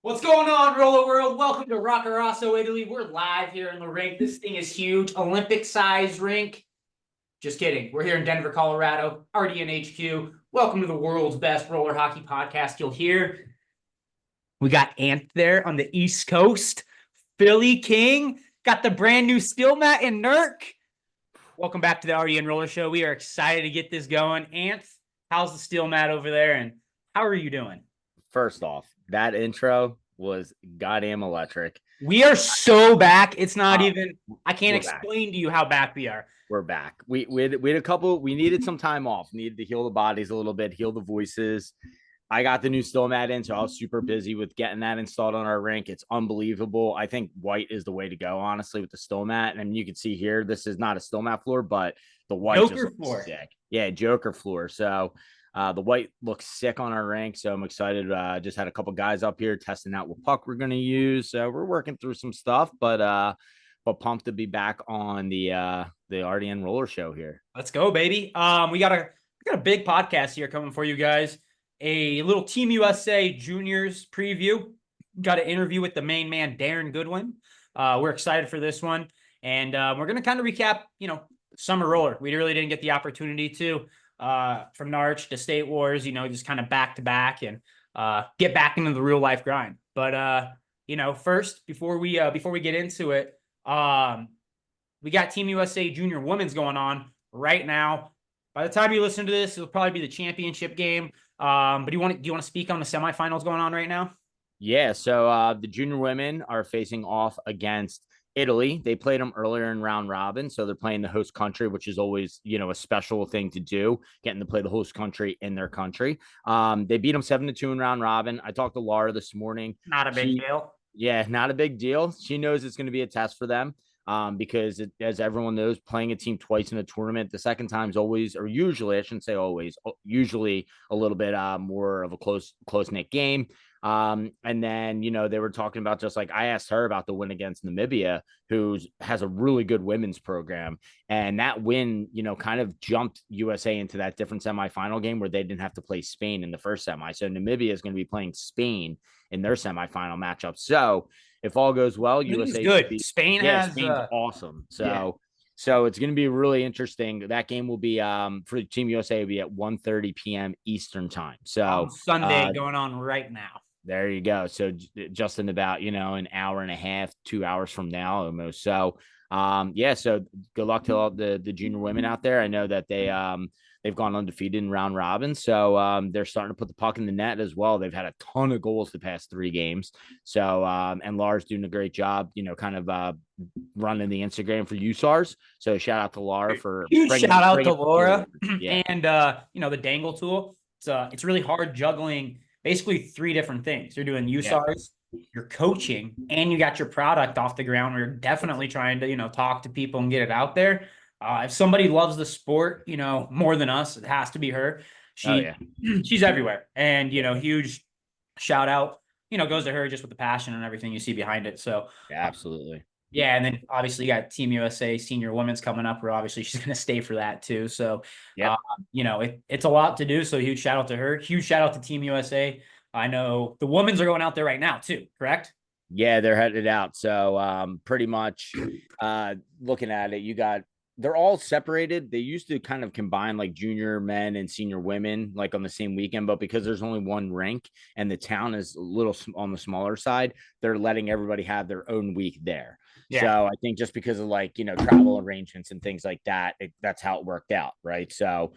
What's going on, Roller World? Welcome to Roccaraso, Italy. We're live here in the rink. This thing is huge. Olympic-sized rink. Just kidding. We're here in Denver, Colorado, RDN HQ. Welcome to the world's best roller hockey podcast you'll hear. We got Ant there on the East Coast. Philly King. Got the brand new steel mat in Nurk. Welcome back to the RDN Roller Show. We are excited to get this going. Ant, how's the steel mat over there, and how are you doing? First off, that intro was goddamn electric. We are so back. It's not even, I can't we're explain to you how back we are. We're back. We had a couple, we needed some time off, needed to heal the bodies a little bit, heal the voices. I got the new steel mat in, so I was super busy with getting that installed on our rink. It's unbelievable. I think white is the way to go, honestly, with the steel mat. And you can see here, this is not a steel mat floor, but the white Joker just floor. sick. Yeah, Joker floor. So the white looks sick on our rink, so I'm excited. Just had a couple guys up here testing out what puck we're going to use. So we're working through some stuff, but pumped to be back on the RDN roller show here. Let's go, baby. We got a big podcast here coming for you guys. A little Team USA Juniors preview. Got an interview with the main man, Daryn Goodwin. We're excited for this one. And we're going to kind of recap, summer roller. We really didn't get the opportunity to from Narch to State Wars, just kind of back to back and get back into the real life grind. But, first, before we get into it, we got Team USA Junior Women's going on right now. By the time you listen to this, it'll probably be the championship game. But do you want to speak on the semifinals going on right now? Yeah, so the junior women are facing off against Italy. They played them earlier in round robin, so they're playing the host country, which is always, a special thing to do, getting to play the host country in their country. They beat them 7-2 in round robin. I talked to Laura this morning. Not a big deal. Yeah, not a big deal. She knows it's going to be a test for them. Because as everyone knows, playing a team twice in a tournament, the second time's always, or usually, I shouldn't say always, usually a little bit more of a close knit game. And then, they were talking about, just like I asked her about the win against Namibia, who has a really good women's program. And that win, kind of jumped USA into that different semifinal game where they didn't have to play Spain in the first semi. So Namibia is going to be playing Spain in their semifinal matchup. So if all goes well, USA good. Spain's awesome. So it's going to be really interesting. That game will be for Team USA will be at 1:30 p.m. Eastern time. So Sunday going on right now. There you go. So just in about, an hour and a half, 2 hours from now almost. So so good luck to all the junior women out there. I know that they've gone undefeated in round robin. So they're starting to put the puck in the net as well. They've had a ton of goals the past 3 games. So and Laura's doing a great job, kind of running the Instagram for USARs. So shout out to Laura for shout out to Laura. Yeah. And the dangle tool. It's really hard juggling basically 3 different things. You're doing USARs, you're coaching, and you got your product off the ground. We're definitely trying to, talk to people and get it out there. If somebody loves the sport, more than us, it has to be her. She's everywhere. And, huge shout out, goes to her just with the passion and everything you see behind it. So yeah, absolutely. Yeah, and then obviously you got Team USA Senior Women's coming up, where obviously she's going to stay for that too. So, it's a lot to do. So huge shout out to her. Huge shout out to Team USA. I know the women's are going out there right now too, correct? Yeah, they're headed out. So pretty much looking at it, they're all separated. They used to kind of combine like junior men and senior women like on the same weekend, but because there's only one rink and the town is a little on the smaller side, they're letting everybody have their own week there. Yeah. So I think just because of travel arrangements and things like that, that's how it worked out. Right. So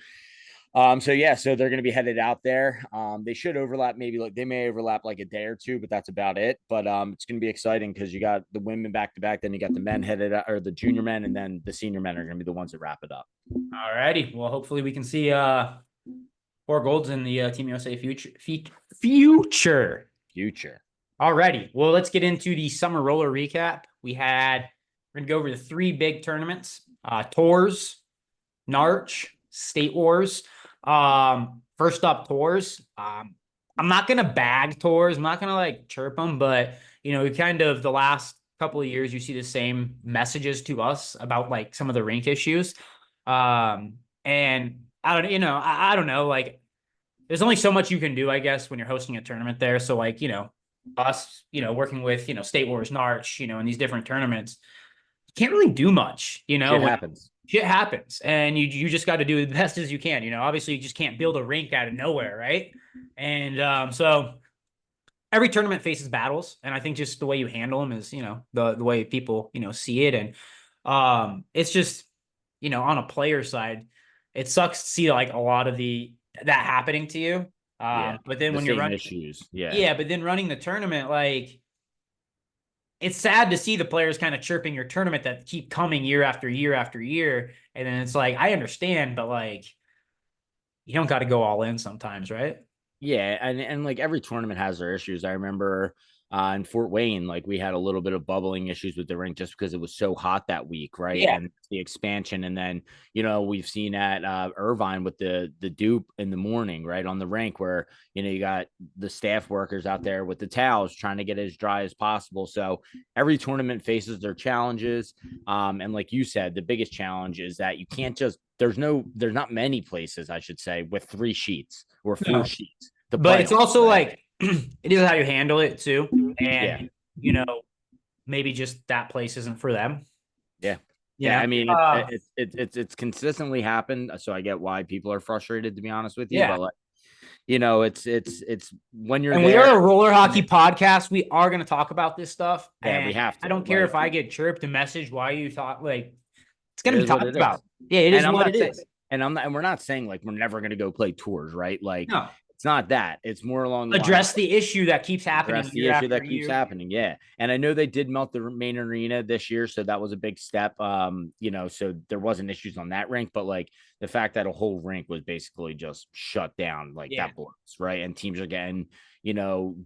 they're going to be headed out there. They should overlap, they may overlap like a day or two, but that's about it. But it's going to be exciting because you got the women back to back, then you got the men headed out, or the junior men, and then the senior men are going to be the ones that wrap it up. All righty. Well, hopefully we can see 4 golds in the Team USA future. All righty. Well, let's get into the summer roller recap. We're going to go over the 3 big tournaments, Tours, Narch, State Wars. First up, Tours. I'm not going to bag Tours. I'm not going to chirp them, but kind of the last couple of years, you see the same messages to us about some of the rink issues. And I don't know, there's only so much you can do, I guess, when you're hosting a tournament there. So us, working with, State Wars, Narch, in these different tournaments, you can't really do much, Shit when happens. shit happens, and you just got to do the best as you can. Obviously you just can't build a rink out of nowhere, right? And so every tournament faces battles, and I think just the way you handle them is, the way people, see it. And it's just, on a player side, it sucks to see like a lot of that happening to you. Yeah. But then The when you're same running, issues. Yeah. yeah, but then running the tournament, like it's sad to see the players kind of chirping your tournament that keep coming year after year after year. And then it's like, I understand, but like, you don't got to go all in sometimes, right? Yeah, and like every tournament has their issues. I remember in Fort Wayne, like we had a little bit of bubbling issues with the rink just because it was so hot that week, right? Yeah. And the expansion, and then we've seen at Irvine with the dupe in the morning, right on the rink, where you got the staff workers out there with the towels trying to get it as dry as possible. So every tournament faces their challenges, and like you said, the biggest challenge is that you can't just there's not many places, I should say, with 3 sheets or 4 sheets to But play it's on, also right? like it is how you handle it too. Yeah. And you know, maybe just that place isn't for them. Yeah. You Yeah. know? I mean, it's consistently happened. So I get why people are frustrated, to be honest with you. Yeah. But like, it's when you're And we there. are a roller hockey podcast. We are going to talk about this stuff. Yeah, we And have I to. don't care Like, if I get chirped a message why you thought like it's it going to be is what talked it is. about. Yeah, it is And I'm what not it saying, is. and we're not saying like we're never going to go play tours, right? Like, No. it's not that. It's more along the lines of Address the issue that keeps happening address the year issue after that keeps year. happening. Yeah. And I know they did melt the main arena this year, so that was a big step. So there wasn't issues on that rink, but like the fact that a whole rink was basically just shut down, like Yeah. that blows, right? And teams are getting,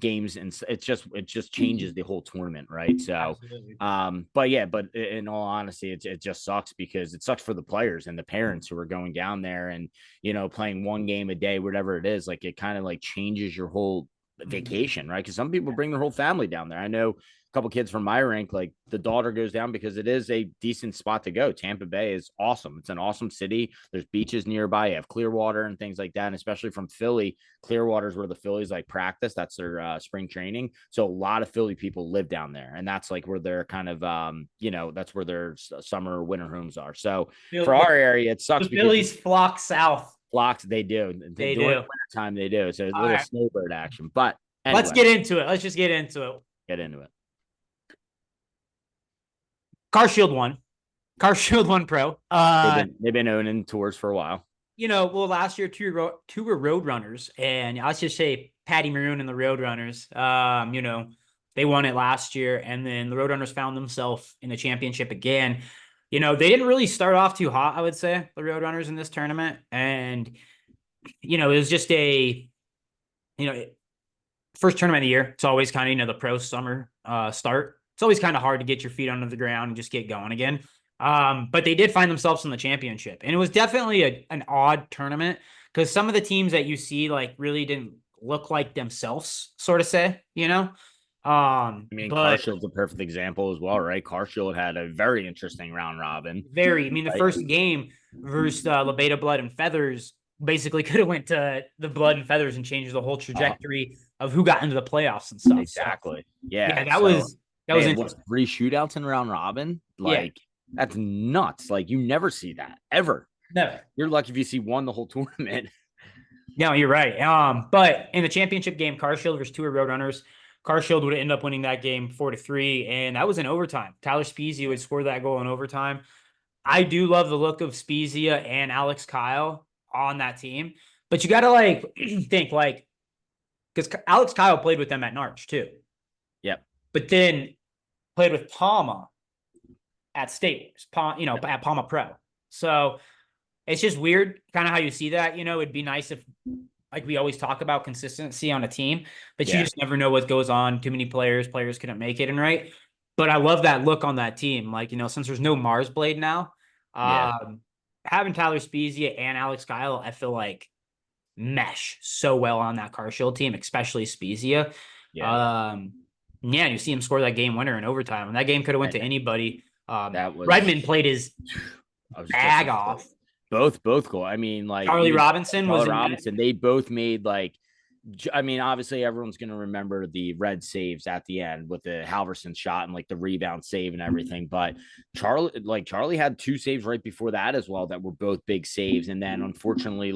games, and it just changes the whole tournament, right? So Absolutely. but in all honesty, it just sucks because it sucks for the players and the parents who are going down there and playing one game a day, whatever it is. Like it kind of like changes your whole vacation, right? Because some people bring their whole family down there. I know a couple kids from my rank, like the daughter goes down because it is a decent spot to go. Tampa Bay is awesome. It's an awesome city. There's beaches nearby. You have Clearwater and things like that. And especially from Philly, Clearwater is where the Phillies like practice. That's their spring training. So a lot of Philly people live down there, and that's like where they're kind of that's where their summer winter homes are. So for our area, it sucks The because Phillies flock south. flocks, they do. They During do. winter time, they do. So a All little right. snowbird action. But Let's anyway, get into it. Let's just get into it. get into it. Car Shield won. Car Shield won Pro. They've been owning tours for a while. Well, last year two were Road Runners, and let's just say Patty Maroon and the Road Runners. They won it last year, and then the Road Runners found themselves in the championship again. They didn't really start off too hot, I would say, the Road Runners in this tournament, and it was just a first tournament of the year. It's always kind of the pro summer start. It's always kind of hard to get your feet under the ground and just get going again. But they did find themselves in the championship, and it was definitely an odd tournament because some of the teams that you see like really didn't look like themselves, sort of say, I mean, but Carshield's a perfect example as well, right? Carshield had a very interesting round robin. the first game versus Lebeda Blood and Feathers basically could have went to the Blood and Feathers and changed the whole trajectory of who got into the playoffs and stuff. Exactly. So, yeah. that was interesting. 3 shootouts in round robin. Like that's nuts. Like you never see that ever. Never. You're lucky if you see one the whole tournament. No, you're right. But in the championship game, Carshield versus two Roadrunners, Carshield would end up winning that game 4-3, and that was in overtime. Tyler Spezia would score that goal in overtime. I do love the look of Spezia and Alex Kyle on that team, but you got to think because Alex Kyle played with them at Narch too. Yep. But then played with Palma at State, at Palma Pro. So it's just weird kind of how you see that. It'd be nice if, like we always talk about, consistency on a team, but you just never know what goes on. Too many players couldn't make it. And right. But I love that look on that team. Since there's no Mars Blade now, having Tyler Spezia and Alex Kyle, I feel like mesh so well on that Carshield team, especially Spezia. You see him score that game winner in overtime, and that game could have went to anybody. Redmond played his bag off. Both goal. I mean, like Charlie Robinson They both made like I mean, obviously everyone's going to remember the red saves at the end with the Halverson shot and like the rebound save and everything. But Charlie had 2 saves right before that as well that were both big saves. And then unfortunately,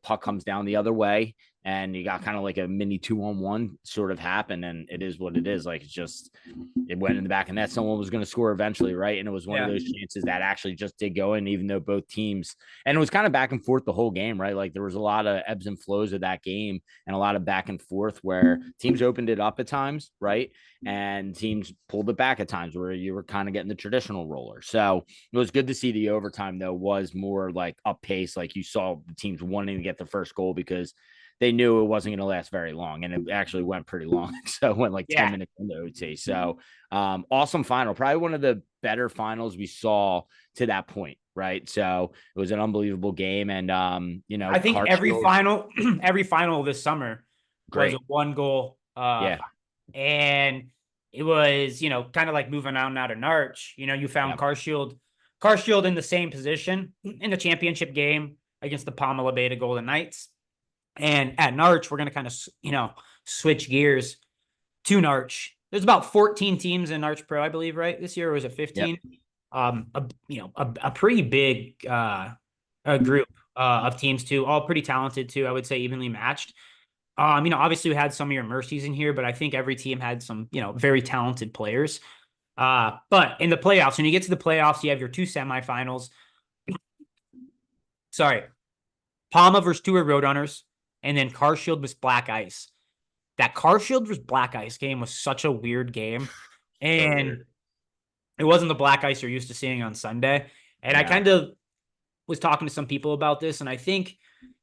puck comes down the other way and you got kind of like a mini 2-on-1 sort of happen. And it is what it is. Like, it went in the back of net. Someone was going to score eventually. Right. And it was one of those chances that actually just did go in, even though both teams, and it was kind of back and forth the whole game, right? Like there was a lot of ebbs and flows of that game and a lot of back and forth where teams opened it up at times, right? And teams pulled it back at times where you were kind of getting the traditional roller. So it was good to see the overtime, though, was more like up pace. Like you saw the teams wanting to get the first goal because they knew it wasn't going to last very long. And it actually went pretty long. So it went like 10 minutes into OT. So awesome final. Probably one of the better finals we saw to that point. Right. So it was an unbelievable game. And, I think every final this summer was a 1-goal. And it was, kind of like moving on out of Narch. You found Carshield in the same position in the championship game against the Pamela Beta Golden Knights. And at Narch, we're going to kind of, switch gears to Narch. There's about 14 teams in Narch Pro, I believe, right? This year, or was it 15? A pretty big group of teams too, all pretty talented too. I would say evenly matched. Obviously we had some of your mercies in here, but I think every team had some, very talented players. But in the playoffs, when you get to the playoffs, you have your 2 semifinals. Sorry, Palma versus 2 Roadrunners, and then Carshield was Black Ice. That Carshield versus Black Ice game was such a weird game, and it wasn't the Black Ice you're used to seeing on Sunday. And I kind of was talking to some people about this, and I think,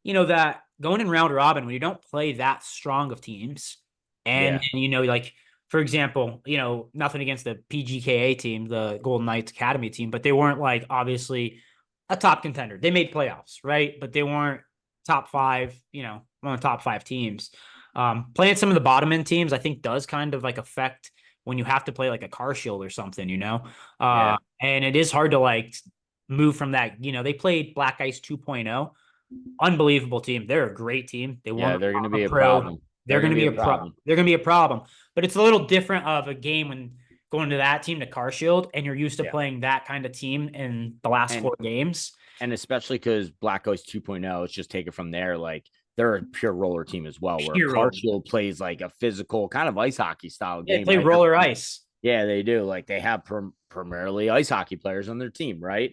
that going in round robin when you don't play that strong of teams, and like, for example, nothing against the PGKA team, the Golden Knights Academy team, but they weren't like obviously a top contender. They made playoffs, right? But they weren't top 5, one of the top 5 teams. Playing some of the bottom end teams, I think, does kind of like affect when you have to play like a Carshield or something, and it is hard to like move from that. They played Black Ice 2.0, unbelievable team. They're a great team. They won. They're going to be a problem. They're going to be a problem. They're going to be a problem. But it's a little different of a game when going to that team to Carshield, and you're used to playing that kind of team in the last 4 games. And especially because Black Ice 2.0, it's just take it from there. Like they're a pure roller team as well, where Carshield plays like a physical kind of ice hockey style game. They play roller ice. Yeah, they do. Like they have primarily ice hockey players on their team, right?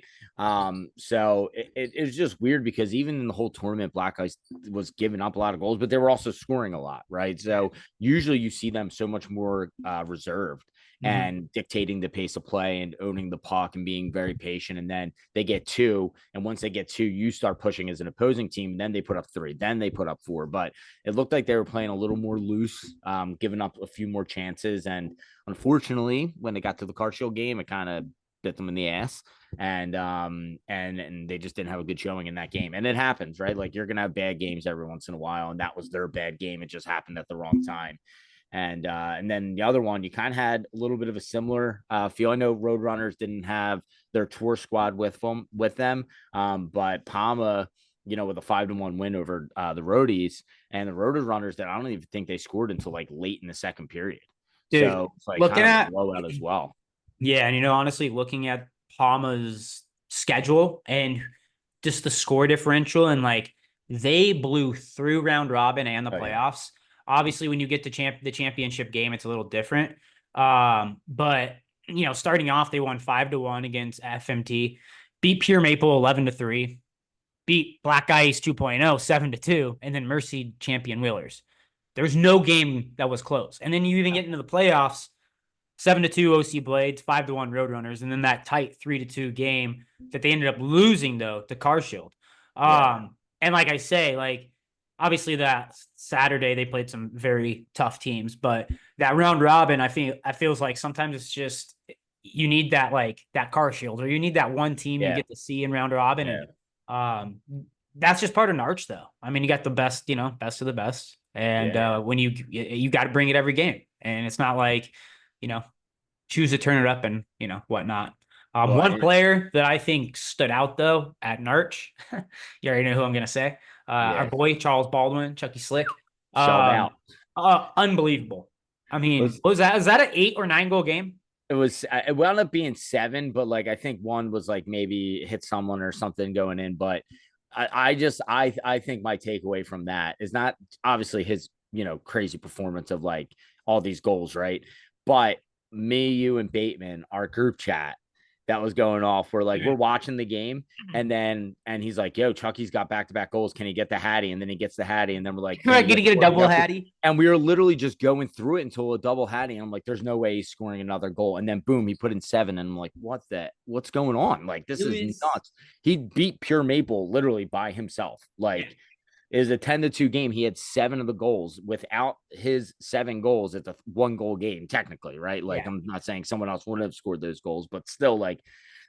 So it's just weird because even in the whole tournament, Black Ice was giving up a lot of goals, but they were also scoring a lot, right? So usually you see them so much more reserved and dictating the pace of play and owning the puck and being very patient. And then they get 2. And once they get 2, you start pushing as an opposing team. And then they put up 3. Then they put up 4. But it looked like they were playing a little more loose, giving up a few more chances. And unfortunately, when they got to the Carshield game, it kind of bit them in the ass. And they just didn't have a good showing in that game. And it happens, right? Like you're going to have bad games every once in a while. And that was their bad game. It just happened at the wrong time. And then the other one, you kind of had a little bit of a similar feel. I know Roadrunners didn't have their tour squad with them, but Palma, with a 5-1 win over the Roadies, and the Roadrunners that I don't even think they scored until like late in the second period. Dude, so it's like looking at blowout as well. Yeah, and honestly, looking at Palma's schedule and just the score differential, and like they blew through round robin and the playoffs. Obviously, when you get to the championship game, it's a little different. But starting off, they won 5-1 against FMT, beat Pure Maple 11-3, beat Black Ice 2.0 7-2, and then Mercy champion Wheelers. There's no game that was close. And then you even get into the playoffs, 7-2 OC Blades, 5-1 Roadrunners, and then that tight 3-2 game that they ended up losing though to Carshield. And like I say, like, obviously that Saturday they played some very tough teams, but that round robin, I feels like sometimes it's just, you need that, like that Carshield, or you need that one team you get to see in round robin. And that's just part of Narch though. I mean, you got the best, best of the best. And when you got to bring it every game, and it's not like, choose to turn it up and, whatnot. One player that I think stood out though at Narch, you already know who I'm going to say. Our boy, Charles Baldwin, Chucky Slick. shelled Um, out. unbelievable. I mean, Was was that, is that an 8 or 9 goal game? It was it wound up being 7, but like I think one was like maybe hit someone or something going in. But I think my takeaway from that is not obviously his, crazy performance of like all these goals, right? But me, you, and Bateman, our group chat that was going off, where like we're watching the game and he's like, yo, Chucky's got back-to-back goals. Can he get the Hattie? And then he gets the Hattie, and then we're like, can he Gonna get get a scored double enough? Hattie. And we were literally just going through it until a double Hattie. And I'm like, there's no way he's scoring another goal. And then boom, he put in 7. And I'm like, what's going on? Like, this It is was, nuts. He beat Pure Maple literally by himself. yeah, Like, it was a 10-2 game. He had 7 of the goals. Without his 7 goals, it's a 1-goal game, technically, right? Like, yeah. I'm not saying someone else wouldn't have scored those goals, but still, like,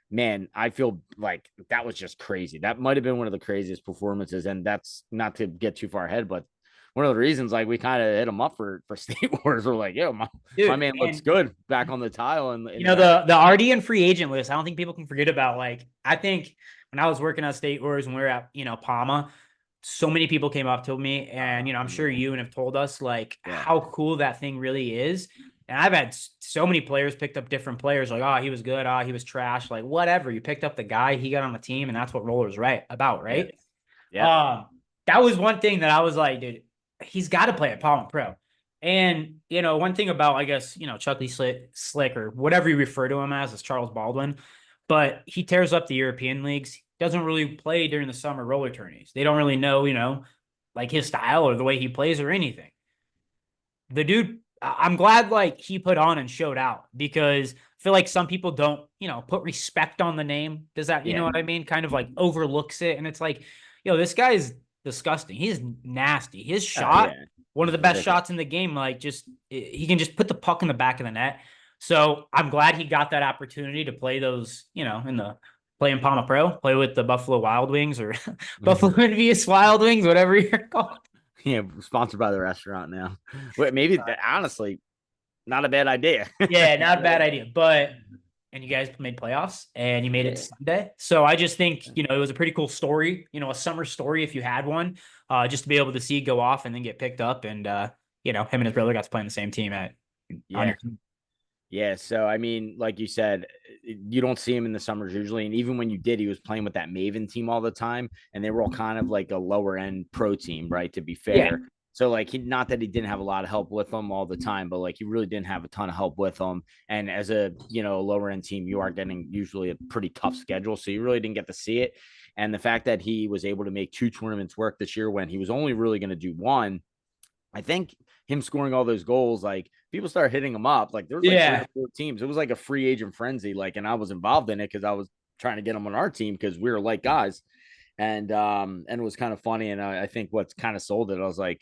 man, I feel like that was just crazy. That might have been one of the craziest performances. And that's not to get too far ahead, but one of the reasons like we kind of hit him up for State Wars. We're like, yo, my Dude, man looks and good back on the tile and in you the know, back. the RDN free agent list, I don't think people can forget about. Like, I think when I was working at State Wars and we were at, Palma, so many people came up to me, and I'm sure you and have told us like Yeah. how cool that thing really is. And I've had so many players picked up different players, like, oh, he was good, oh, he was trash, like whatever. You picked up the guy, he got on the team, and that's what Roller's right about, Yeah. right? Yeah. Um, that was one thing that I was like, dude, he's got to play at Palma Pro. And one thing about, I guess, Chucky Slick or whatever you refer to him as Charles Baldwin, but he tears up the European leagues. Doesn't really play during the summer roller tourneys. They don't really know, like his style or the way he plays or anything. The dude, I'm glad like he put on and showed out, because I feel like some people don't, put respect on the name. Does that, you know Yeah. what I mean? Kind of like overlooks it. And it's like, this guy is disgusting. He's nasty. His Oh shot, yeah. one of It's the best ridiculous. shots in the game. Like, just he can just put the puck in the back of the net. So I'm glad he got that opportunity to play those, in the play in Palma Pro, play with the Buffalo Wild Wings or Buffalo Envious Wild Wings, whatever you're called. Yeah, sponsored by the restaurant now. Wait, maybe that honestly not a bad idea. Yeah, not a bad idea. But and you guys made playoffs and you made it to Yeah. Sunday. So I just think, it was a pretty cool story, a summer story if you had one, just to be able to see go off and then get picked up. And him and his brother got to play on the same team on Yeah. your team. Yeah, so I mean, like you said, you don't see him in the summers usually, and even when you did, he was playing with that Maven team all the time, and they were all kind of like a lower end pro team, right? To be Yeah. fair, so like not that he didn't have a lot of help with them all the time, but like he really didn't have a ton of help with them. And as a lower end team, you are getting usually a pretty tough schedule, so you really didn't get to see it. And the fact that he was able to make 2 tournaments work this year when he was only really going to do one, I think him scoring all those goals, like people started hitting him up. Like there was like 3 or Yeah. 4 teams. It was like a free agent frenzy. Like, and I was involved in it because I was trying to get him on our team because we were like guys. And it was kind of funny. And I think what's kind of sold it, I was like,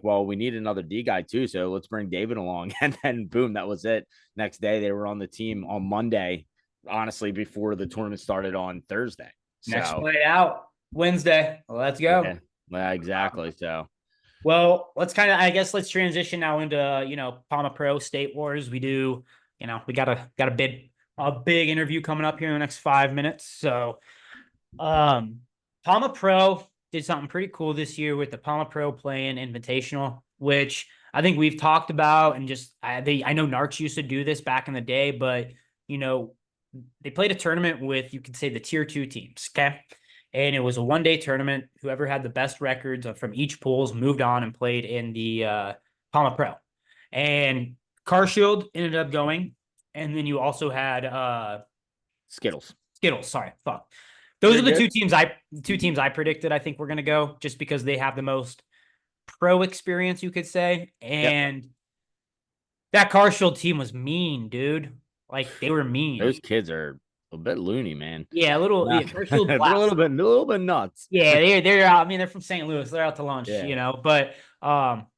well, we need another D guy too. So let's bring David along. And then boom, that was it. Next day they were on the team on Monday, honestly, before the tournament started on Thursday. Next So play out Wednesday. Well, let's go. yeah, exactly. So Well, I guess let's transition now into, Palma Pro State Wars. We do, we got a big interview coming up here in the next 5 minutes. So, Palma Pro did something pretty cool this year with the Palma Pro Playing Invitational, which I think we've talked about, and just I know Narcs used to do this back in the day, but they played a tournament with, you could say, the tier 2 teams. Okay. And it was a 1-day tournament. Whoever had the best records from each pools moved on and played in the Palma Pro. And Carshield ended up going. And then you also had Skittles. Sorry, fuck. Those You're are the good. two teams I predicted I think we're gonna go, just because they have the most pro experience, you could say. Yep. And that Carshield team was mean, dude. Like, they were mean. Those kids are a bit loony, man. Yeah, a little. Yeah. Yeah, Carshield's They're loud. a little bit nuts. Yeah, they're out. I mean, they're from St. Louis. They're out to lunch, Yeah. But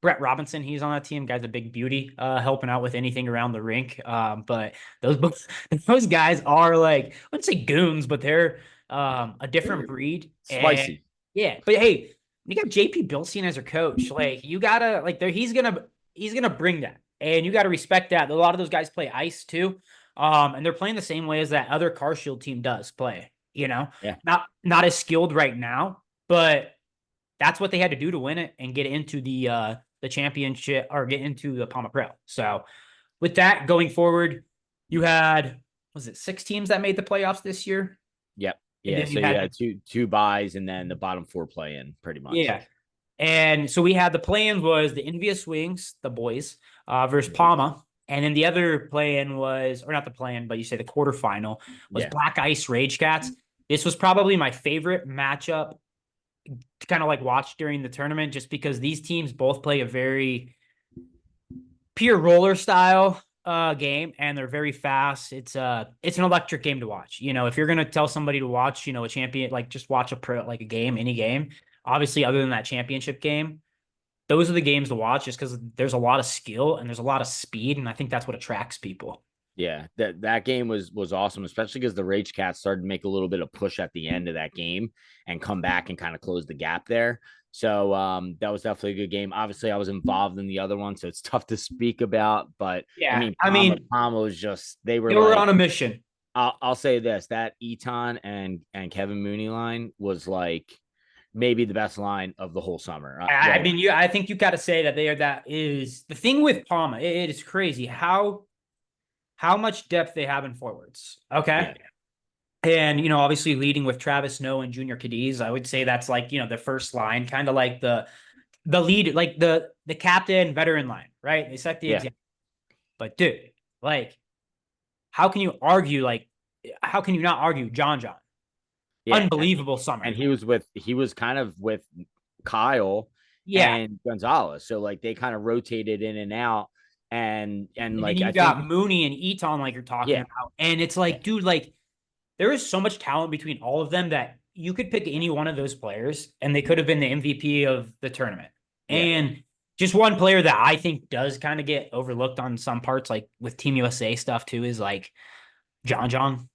Brett Robinson, he's on that team. Guy's a big beauty, helping out with anything around the rink. But those those guys are like, I wouldn't say goons, but they're a different breed. And Spicy. yeah, but hey, you got JP Bilstein as your coach. Like, you gotta like there he's gonna bring that. And you gotta respect that. A lot of those guys play ice too. And they're playing the same way as that other Carshield team does play. Yeah. Not as skilled right now, but that's what they had to do to win it and get into the the championship or get into the Palma Pro. So with that going forward, you had, was it 6 teams that made the playoffs this year? Yep. And Yeah. then So you you had had two buys and then the bottom 4 play in pretty much. yeah. And so we had the play-in was the Envious Wings, the boys, versus Palma. And then the other play-in was, or not the play-in, but you say the quarterfinal was Yeah. Black Ice Rage Cats. This was probably my favorite matchup to kind of like watch during the tournament, just because these teams both play a very pure roller style game, and they're very fast. It's an electric game to watch. You know, if you're gonna tell somebody to watch, you know, a champion, like just watch a pro, like a game, any game, obviously other than that championship game, those are the games to watch just because there's a lot of skill and there's a lot of speed, and I think that's what attracts people. Yeah, that game was awesome, especially because the Rage Cats started to make a little bit of push at the end of that game and come back and kind of close the gap there. So that was definitely a good game. Obviously, I was involved in the other one, so it's tough to speak about. But I Yeah, mean, I mean, Palma was just they were they were like on a mission. I'll say this, that Eton and Kevin Mooney line was like maybe the best line of the whole summer. I mean, I think you got to say that that is the thing with Palma. It is crazy how much depth they have in forwards. Okay. Yeah. And, you know, obviously leading with Travis Snow and Junior Cadiz, I would say that's like, you know, the first line, kind of like the lead, like the captain veteran line, right? They set the Yeah. example. But dude, like, how can you argue, like, how can you not argue John? Yeah. Unbelievable summer. And he was kind of with Kyle Yeah. and Gonzalez. So like they kind of rotated in and out. And And then like you I got think Mooney and Eton, like you're talking yeah, about. And it's like, dude, like, there is so much talent between all of them that you could pick any one of those players and they could have been the MVP of the tournament. yeah, And just one player that I think does kind of get overlooked on some parts, like with Team USA stuff too, is like John.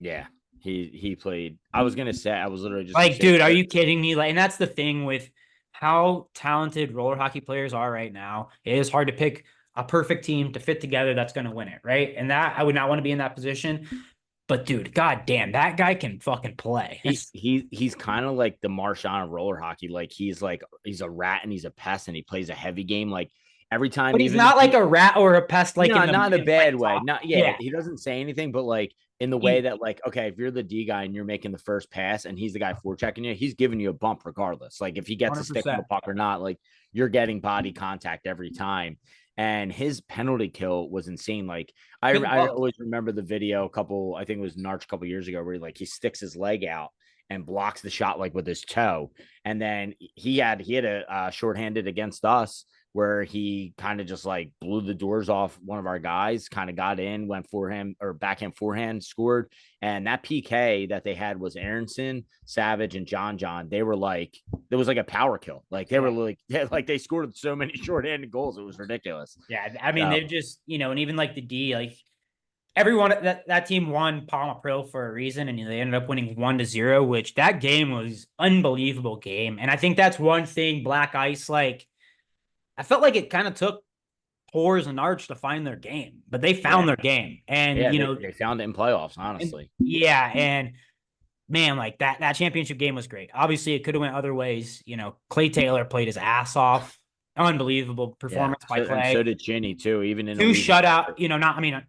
yeah. He played. I was gonna say I was literally just gonna Like, say dude, are you kidding me? Like, and that's the thing with how talented roller hockey players are right now. It is hard to pick a perfect team to fit together that's going to win it, right? And that I would not want to be in that position. But dude, god damn, that guy can fucking play. he's kind of like the Marchand of roller hockey. Like he's a rat and he's a pest and he plays a heavy game. Like every time, But he's even not like a rat or a pest, like no, in the not in a bad way. talk. Not Yeah. he doesn't say anything, but like in the way that like, okay, if you're the D guy and you're making the first pass and he's the guy forechecking you, he's giving you a bump regardless. Like if he gets a stick on the 100%. puck or not, like you're getting body contact every time. And his penalty kill was insane. Like I always remember the video I think it was Narch a couple years ago where he sticks his leg out and blocks the shot like with his toe. And then he had a shorthanded against us where he kind of just like blew the doors off one of our guys, kind of got in, went forehand or backhand forehand, scored. And that PK that they had was Aronson, Savage, and John. They were like, there was like a power kill. Like they were like they scored so many shorthanded goals. It was ridiculous. Yeah. I mean, they're just, you know, and even like the D, like everyone that team won Palma Pro for a reason, and they ended up winning 1-0, which that game was unbelievable game. And I think that's one thing Black Ice, like, I felt like it kind of took Pores and Arch to find their game, but they found their game. And, you know, they found it in playoffs, honestly. And man, like that championship game was great. Obviously, it could have went other ways. You know, Clay Taylor played his ass off. Unbelievable performance by Clay. And so did Chinny, too, even in 2 shutout, you know, not, I mean,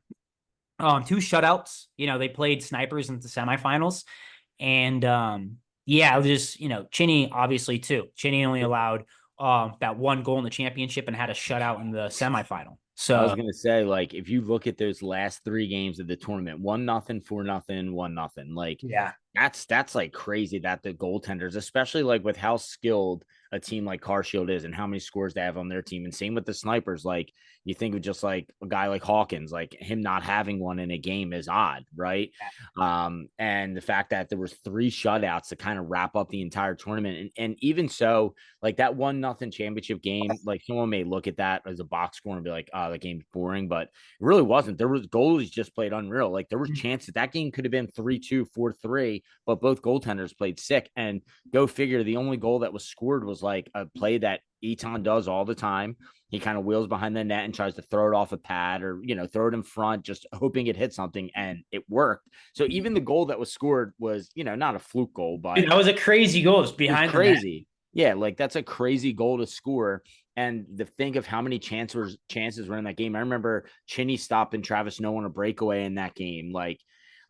2 shutouts. You know, they played snipers in the semifinals. And yeah, just, you know, Chinny obviously too. Chinny only allowed that 1 goal in the championship and had a shutout in the semifinal. So I was gonna say, like, if you look at those last 3 games of the tournament, 1-0, 4-0, 1-0, like yeah, that's like crazy that the goaltenders, especially like with how skilled a team like Carshield is and how many scores they have on their team, and same with the snipers. Like you think of just like a guy like Hawkins, like him not having one in a game is odd, right? And the fact that there was 3 shutouts to kind of wrap up the entire tournament, and even so, like that 1-0 championship game, like someone may look at that as a box score and be like, oh, the game's boring, but it really wasn't. There was goalies just played unreal. Like there was chances that game could have been 3-2, 4-3, but both goaltenders played sick. And go figure, the only goal that was scored was like a play that Eton does all the time. He kind of wheels behind the net and tries to throw it off a pad or, you know, throw it in front, just hoping it hit something, and it worked. So even the goal that was scored was, you know, not a fluke goal, but dude, that was a crazy goal. It's behind crazy. Yeah, like that's a crazy goal to score. And the think of how many chances were in that game. I remember Chinny stopping Travis Noah on a breakaway in that game. Like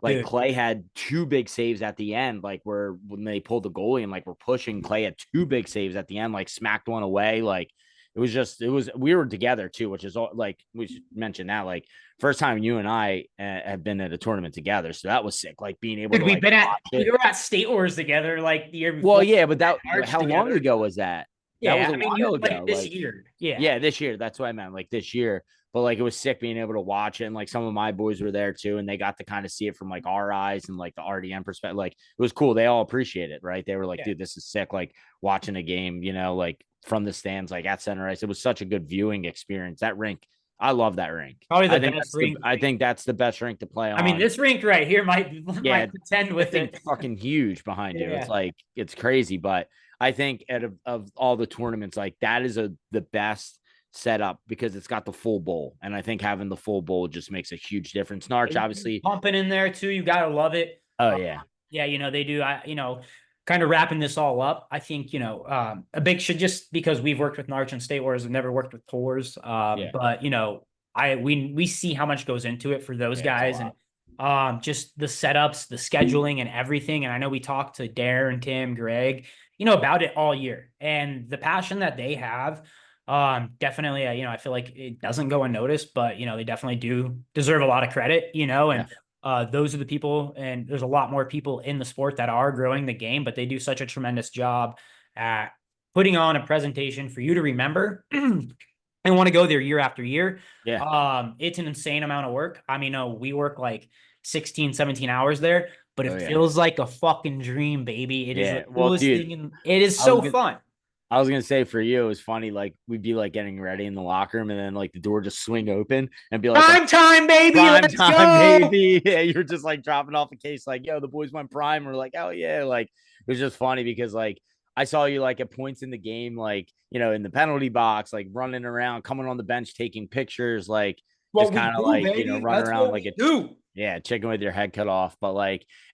Dude. Clay had two big saves at the end, like where when they pulled the goalie and like we're pushing, Clay had two big saves at the end, like smacked one away. Like we were together too, which is all like we should mention that like first time you and I have been at a tournament together. So that was sick. Like being able Dude, to like watch we it. were at State Wars together like the year Well, before. yeah, but that Arch how long together. ago was that? That was Yeah, a I mean, while you ago. like this Like year. Yeah. yeah, this year. That's what I meant. Like this year. But like it was sick being able to watch it. And like some of my boys were there too. And they got to kind of see it from like our eyes and like the RDN perspective. Like it was cool. They all appreciate it, right? They were like, Yeah. dude, this is sick. Like watching a game, like from the stands, like at center ice. It was such a good viewing experience. That rink. I love that rink. Probably the I think best that's rink. I think that's the best rink to play on. I mean, this rink right here might Yeah, contend the with thing's it. fucking huge behind you. It's Yeah. like it's crazy, but I think of all the tournaments, like that is the best setup because it's got the full bowl, and I think having the full bowl just makes a huge difference. Narch, obviously, Pumping in there too. You gotta love it. oh yeah, Yeah, they do. Kind of wrapping this all up. I think a big should just because we've worked with Narch and State Wars and never worked with Tours. Yeah. But we see how much goes into it for those Yeah, guys and just the setups, the scheduling, and everything. And I know we talked to Daryn, Tim, Greg, about it all year, and the passion that they have. Definitely, I feel like it doesn't go unnoticed, but they definitely do deserve a lot of credit, and Yeah. those are the people, and there's a lot more people in the sport that are growing the game, but they do such a tremendous job at putting on a presentation for you to remember and want to go there year after year. Yeah. It's an insane amount of work. I mean, we work like 16, 17 hours there, but Oh it yeah. feels like a fucking dream, baby. It is Yeah. the Well, coolest dude, thing, and it is I was so gonna, fun. I was gonna say for you, it was funny. Like we'd be like getting ready in the locker room, and then like the door just swing open and be like, Prime time, baby. prime Let's time, go. baby. Yeah, you're just like dropping off a case, like, yo, the boys went prime. We're like, oh yeah. Like it was just funny because like I saw you like at points in the game, like, in the penalty box, like running around, coming on the bench, taking pictures, like just What we kind of do, like, baby. run That's around what like we a do. yeah, chicken with your head cut off. But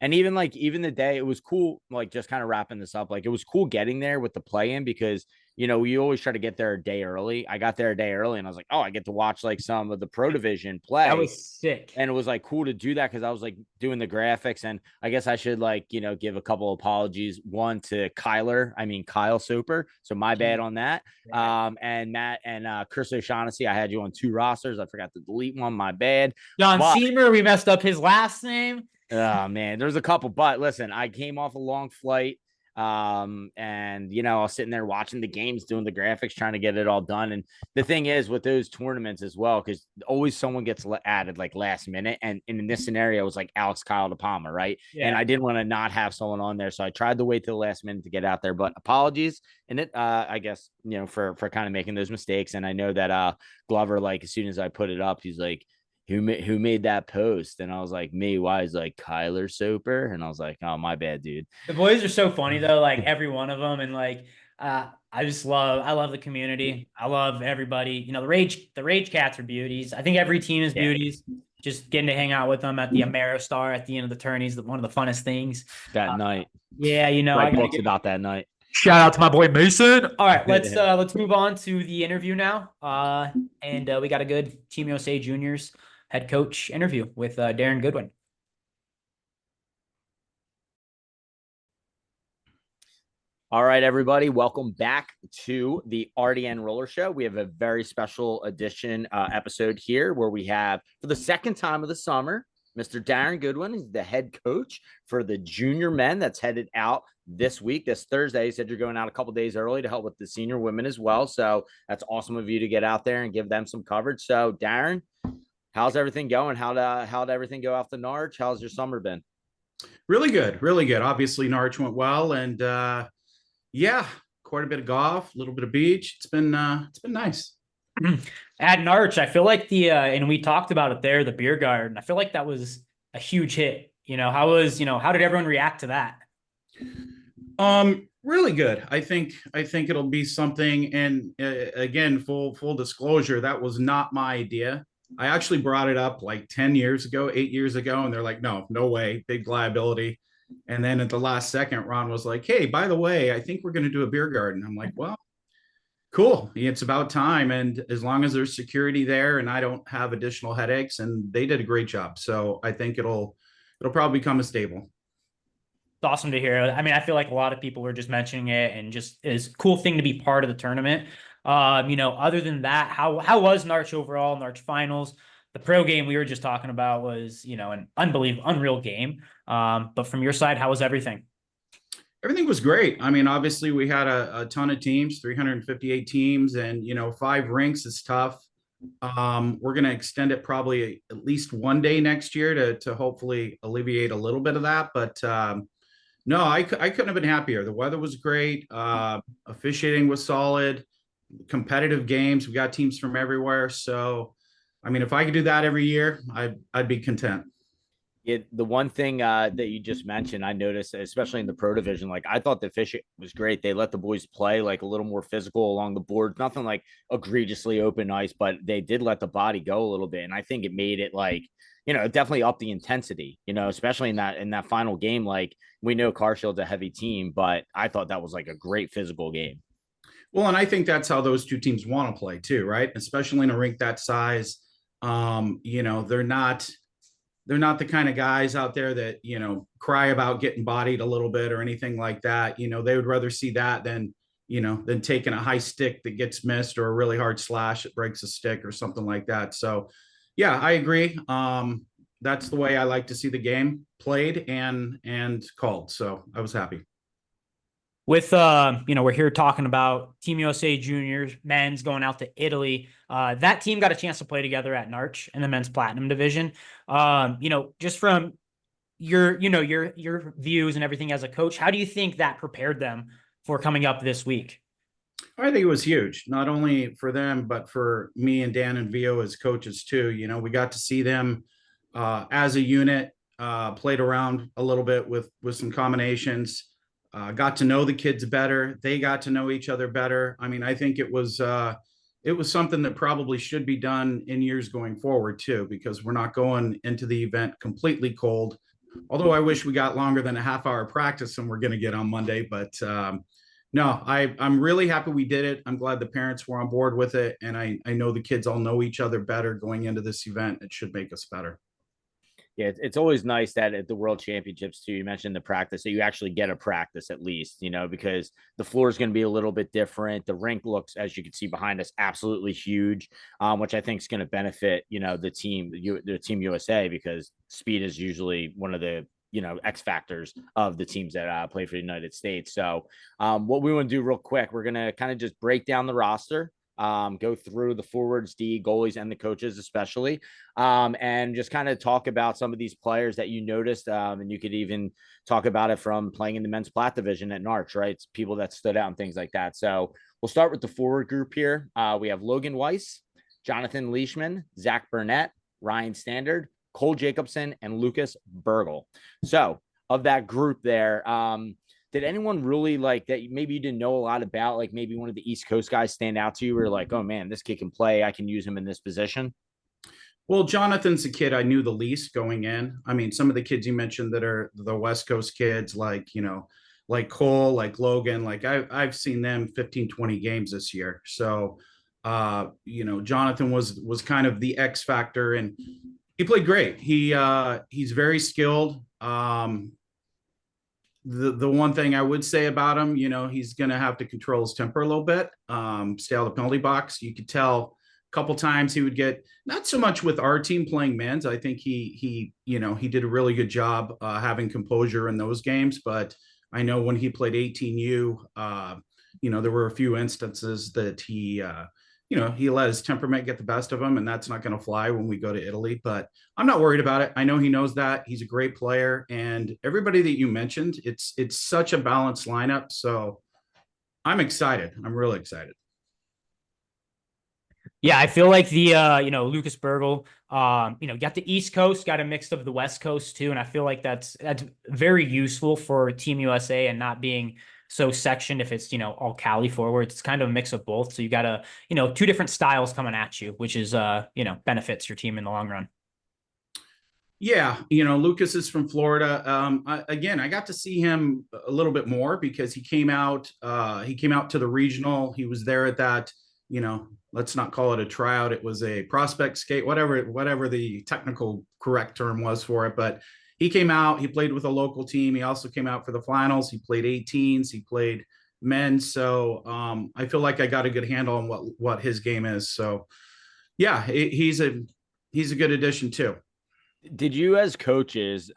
and even the day, it was cool, like just kind of wrapping this up. Like it was cool getting there with the play in because we always try to get there a day early. I got there a day early and I was like, oh, I get to watch like some of the pro division That play. was sick. And it was like cool to do that because I was like doing the graphics. And I guess I should like, give a couple apologies. One to Kyle Soper. So my bad on that. And Matt and Chris O'Shaughnessy, I had you on two rosters. I forgot to delete one. My bad. John But Seymour, we messed up his last name. oh man, there's a couple, but listen, I came off a long flight. And I was sitting there watching the games, doing the graphics, trying to get it all done. And the thing is with those tournaments as well, because always someone gets added like last minute. And in this scenario, it was like Alex Kyle de Palma, right? Yeah. And I didn't want to not have someone on there. So I tried to wait till the last minute to get out there. But apologies. And I guess, for kind of making those mistakes. And I know that Glover, like as soon as I put it up, he's like, who made that post? And I was like, me. Why? He's like, Kyler Soper. And I was like, oh, my bad, dude. The boys are so funny though, like every one of them, and like I love the community. I love everybody. The Rage Cats are beauties. I think every team is beauties. Just getting to hang out with them at the Ameristar at the end of the tourneys, one of the funnest things. That night. Yeah, Write books about that night. Shout out to my boy Mason. All right, let's move on to the interview now. And we got a good Team USA Juniors head coach interview with Daryn Goodwin. All right, everybody. Welcome back to the RDN Roller Show. We have a very special edition episode here where we have, for the second time of the summer, Mr. Daryn Goodwin is the head coach for the junior men that's headed out this week, this Thursday. He said you're going out a couple days early to help with the senior women as well. So that's awesome of you to get out there and give them some coverage. So Daryn, how's everything going? How'd everything go off the Narch? How's your summer been? Really good, really good. Obviously, Narch went well, and yeah, quite a bit of golf, a little bit of beach. It's been nice. At Narch, I feel like and we talked about it there, the beer garden. I feel like that was a huge hit. How did everyone react to that? Really good. I think it'll be something. And again, full disclosure, that was not my idea. I actually brought it up like 8 years ago, and they're like, no way, big liability. And then at the last second, Ron was like, hey, by the way, I think we're going to do a beer garden. I'm like, well, Cool. It's about time. And as long as there's security there and I don't have additional headaches, and they did a great job. So I think it'll probably become a stable. It's awesome to hear. I mean, I feel like a lot of people were just mentioning it and just is cool thing to be part of the tournament. Other than that, how was Narch overall, Narch finals? The pro game we were just talking about was, an unreal game. But from your side, how was everything? Everything was great. I mean, obviously we had a ton of teams, 358 teams, and 5 rinks is tough. We're going to extend it probably at least one day next year to hopefully alleviate a little bit of that. But no, I couldn't have been happier. The weather was great. Officiating was solid. Competitive games. We got teams from everywhere. So, I mean, if I could do that every year, I'd be content. The one thing that you just mentioned, I noticed, especially in the pro division, like I thought the fishing was great. They let the boys play like a little more physical along the board, nothing like egregiously open ice, but they did let the body go a little bit. And I think it made it like, definitely up the intensity, especially in that final game. Like we know Carshield's a heavy team, but I thought that was like a great physical game. Well, and I think that's how those two teams want to play too, right? Especially in a rink that size. They're not the kind of guys out there that cry about getting bodied a little bit or anything like that. They would rather see that than taking a high stick that gets missed or a really hard slash that breaks a stick or something like that. So yeah, I agree. That's the way I like to see the game played and called. So I was happy. With we're here talking about Team USA juniors, men's going out to Italy. That team got a chance to play together at Narch in the men's platinum division. Just from your views and everything as a coach, how do you think that prepared them for coming up this week? I think it was huge, not only for them, but for me and Dan and Vio as coaches too. We got to see them as a unit, played around a little bit with some combinations, got to know the kids better. They got to know each other better. I mean, I think it was something that probably should be done in years going forward too, because we're not going into the event completely cold. Although I wish we got longer than a half hour practice and we're going to get on Monday, but no, I'm really happy we did it. I'm glad the parents were on board with it. And I know the kids all know each other better going into this event. It should make us better. Yeah, it's always nice that at the World Championships too, you mentioned the practice, that you actually get a practice at least, because the floor is going to be a little bit different. The rink looks, as you can see behind us, absolutely huge, which I think is going to benefit, the Team USA, because speed is usually one of the X factors of the teams that play for the United States. So what we want to do real quick, we're going to kind of just break down the roster, go through the forwards, D, goalies, and the coaches especially, and just kind of talk about some of these players that you noticed, and you could even talk about it from playing in the men's plat division at Narch, right? It's people that stood out and things like that. So we'll start with the forward group here. We have Logan Weiss, Jonathan Leishman, Zach Burnett, Ryan Standard, Cole Jacobson, and Lucas Burgle. So of that group there, did anyone really like that maybe you didn't know a lot about, like maybe one of the East Coast guys stand out to you where like, oh man, this kid can play, I can use him in this position? Well, Jonathan's the kid I knew the least going in. I mean, some of the kids you mentioned that are the West Coast kids, like Cole, like Logan, like I've seen them 15, 20 games this year. So, Jonathan was kind of the X factor and he played great. He's very skilled. The one thing I would say about him, he's going to have to control his temper a little bit, stay out of the penalty box. You could tell a couple times he would get, not so much with our team playing men's. I think he did a really good job having composure in those games. But I know when he played 18U, there were a few instances that he let his temperament get the best of him, and that's not going to fly when we go to Italy. But I'm not worried about it. I know he knows that. He's a great player, and everybody that you mentioned, it's such a balanced lineup. So I'm excited. I'm really excited. Yeah, I feel like the Lucas Burgle, got the East Coast, got a mix of the West Coast too, and I feel like that's very useful for Team USA and not being so sectioned if it's all Cali forwards. It's kind of a mix of both, so you got two different styles coming at you, which is benefits your team in the long run. Yeah, Lucas is from Florida. Again, I got to see him a little bit more because he came out. He came out to the regional. He was there at that. Let's not call it a tryout. It was a prospect skate, whatever the technical correct term was for it. But he came out. He played with a local team. He also came out for the finals. He played 18s. He played men. So I feel like I got a good handle on what his game is. So yeah, he's a good addition too. Did you as coaches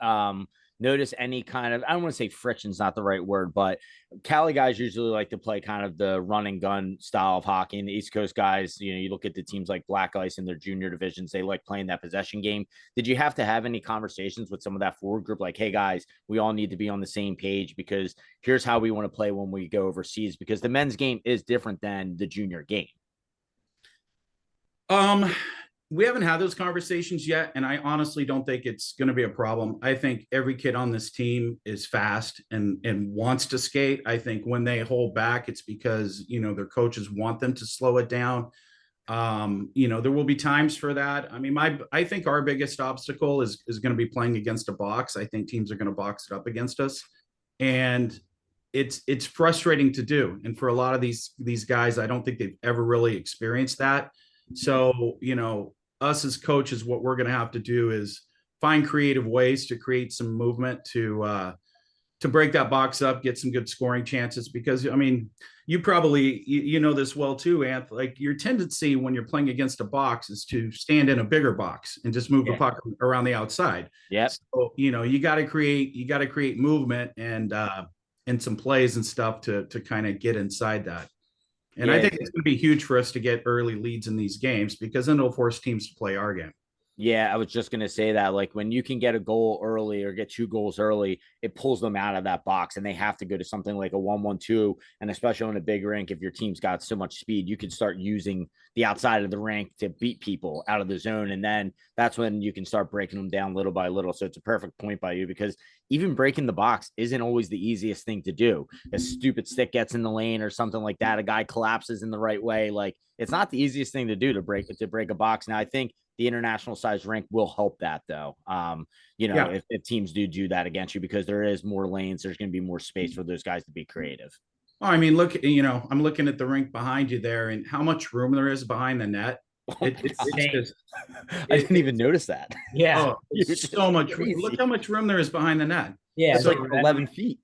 notice any kind of, I don't want to say friction's not the right word, but Cali guys usually like to play kind of the run and gun style of hockey, and the East Coast guys, you look at the teams like Black Ice in their junior divisions, they like playing that possession game. Did you have to have any conversations with some of that forward group, like, hey guys, we all need to be on the same page because here's how we want to play when we go overseas, because the men's game is different than the junior game? We haven't had those conversations yet, and I honestly don't think it's going to be a problem. I think every kid on this team is fast and wants to skate. I think when they hold back, it's because their coaches want them to slow it down. There will be times for that. I mean, I think our biggest obstacle is going to be playing against a box. I think teams are going to box it up against us, and it's frustrating to do. And for a lot of these guys, I don't think they've ever really experienced that. So, us as coaches, what we're going to have to do is find creative ways to create some movement to break that box up, get some good scoring chances. Because, I mean, you probably, you know this well too, Anth, like your tendency when you're playing against a box is to stand in a bigger box and just move the puck around the outside. Yeah. So, you got to create movement and some plays and stuff to kind of get inside that. And I think it's going to be huge for us to get early leads in these games, because then it'll force teams to play our game. Yeah, I was just going to say that, like, when you can get a goal early or get 2 goals early, it pulls them out of that box and they have to go to something like a 1-1-2. And especially on a big rink, if your team's got so much speed, you can start using the outside of the rink to beat people out of the zone. And then that's when you can start breaking them down little by little. So it's a perfect point by you, because even breaking the box isn't always the easiest thing to do. A stupid stick gets in the lane or something like that. A guy collapses in the right way. Like, it's not the easiest thing to do to break a box. Now, I think the international size rink will help that, though. If teams do that against you, because there is more lanes, there's going to be more space for those guys to be creative. Oh, I mean, look, I'm looking at the rink behind you there, and how much room there is behind the net. I didn't even notice that. Yeah. So much. Look how much room there is behind the net. Yeah. It's like 11 feet.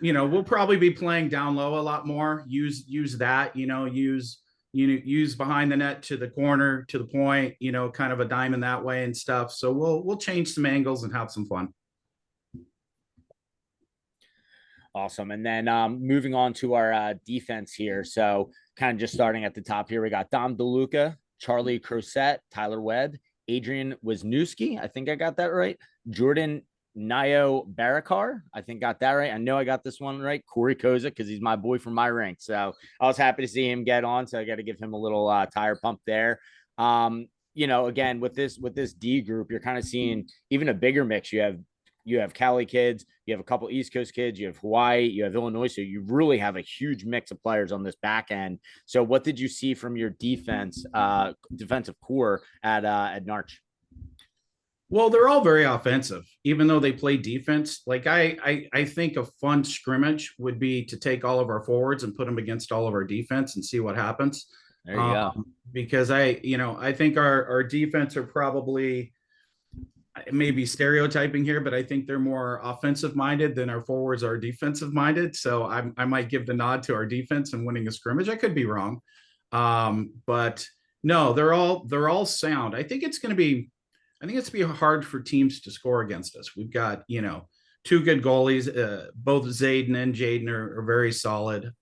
We'll probably be playing down low a lot more. Use that, use behind the net to the corner, to the point, kind of a diamond that way and stuff. So we'll change some angles and have some fun. Awesome. And then moving on to our defense here. So kind of just starting at the top here, we got Dom DeLuca, Charlie Crosette, Tyler Webb, Adrian Wisniewski. I think I got that right. Jordan Nayo Barakar. I think got that right. I know I got this one right. Corey Koza, because he's my boy from my rank. So I was happy to see him get on. So I got to give him a little tire pump there. Again, with this D group, you're kind of seeing even a bigger mix. You have Cali kids, you have a couple East Coast kids, you have Hawaii, you have Illinois. So you really have a huge mix of players on this back end. So what did you see from your defensive core at Narch? Well, they're all very offensive, even though they play defense. Like I think a fun scrimmage would be to take all of our forwards and put them against all of our defense and see what happens. There you go. Because I think our defense are probably, maybe stereotyping here, but I think they're more offensive minded than our forwards are defensive minded. So I might give the nod to our defense and winning a scrimmage. I could be wrong. But no, they're all sound. I think it's going to be hard for teams to score against us. We've got, 2 good goalies. Both Zayden and Jaden are very solid.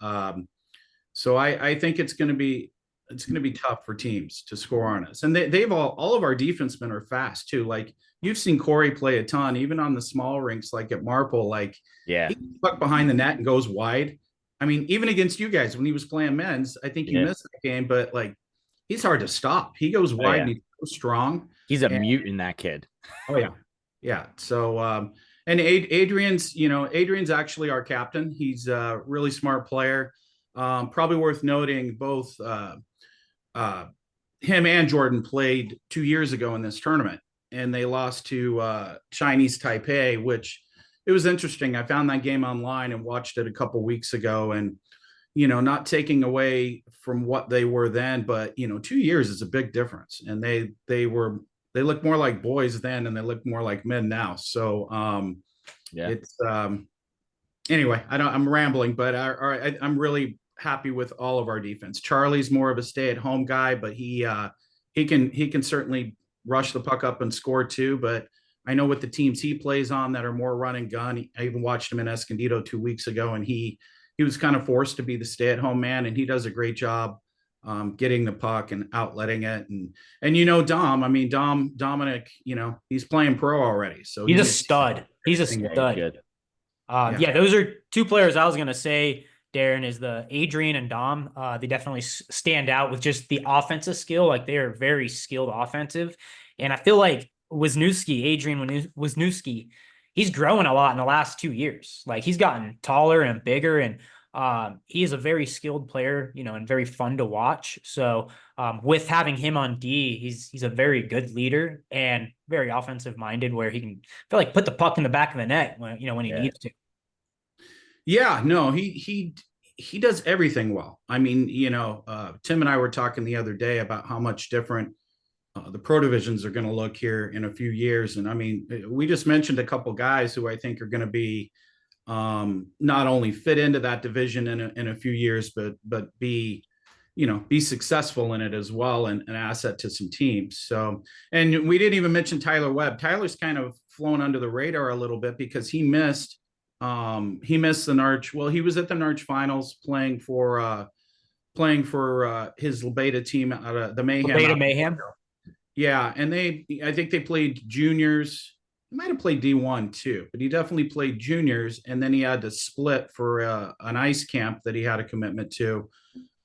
So I think it's going to be tough for teams to score on us. And they've all of our defensemen are fast too. Like, you've seen Corey play a ton, even on the small rinks, like at Marple. Like, he puck behind the net and goes wide. I mean, even against you guys when he was playing men's, I think you missed that game, but like, he's hard to stop. He goes wide and he's so strong. He's a mutant, that kid. Oh yeah. Yeah. So, and Adrian's actually our captain. He's a really smart player. Probably worth noting, both him and Jordan played 2 years ago in this tournament. and they lost to Chinese Taipei, which it was interesting. I found that game online and watched it a couple weeks ago, and not taking away from what they were then, but 2 years is a big difference, and they look more like boys then, and they look more like men now. So Yeah. it's anyway. I'm rambling, but I'm really happy with all of our defense. Charlie's more of a stay-at-home guy, but he can certainly rush the puck up and score too. But I know with the teams he plays on that are more run and gun, I even watched him in Escondido 2 weeks ago, and he was kind of forced to be the stay-at-home man, and he does a great job getting the puck and outletting it. And Dominic, he's playing pro already, so he's a stud. He's a stud. Good. Yeah, those are two players I was gonna say. Daryn is the Adrian and Dom. They definitely stand out with just the offensive skill. Like they are very skilled offensive, and I feel like Adrian Wisniewski, he's growing a lot in the last 2 years. Like he's gotten taller and bigger, and he is a very skilled player, and very fun to watch. So with having him on D, he's a very good leader and very offensive minded, where he can feel like put the puck in the back of the net when he needs to. Yeah, no, he does everything well. I mean, Tim and I were talking the other day about how much different the pro divisions are going to look here in a few years. And I mean, we just mentioned a couple guys who I think are going to be not only fit into that division in a few years, but be successful in it as well, and an asset to some teams. So, and we didn't even mention Tyler Webb. Tyler's kind of flown under the radar a little bit because he missed the Narch. Well, he was at the Narch finals playing for his Beta team out of the Mayhem. Beta Mayhem. Yeah, and I think they played juniors. He might have played D1 too, but he definitely played juniors, and then he had to split for an ice camp that he had a commitment to.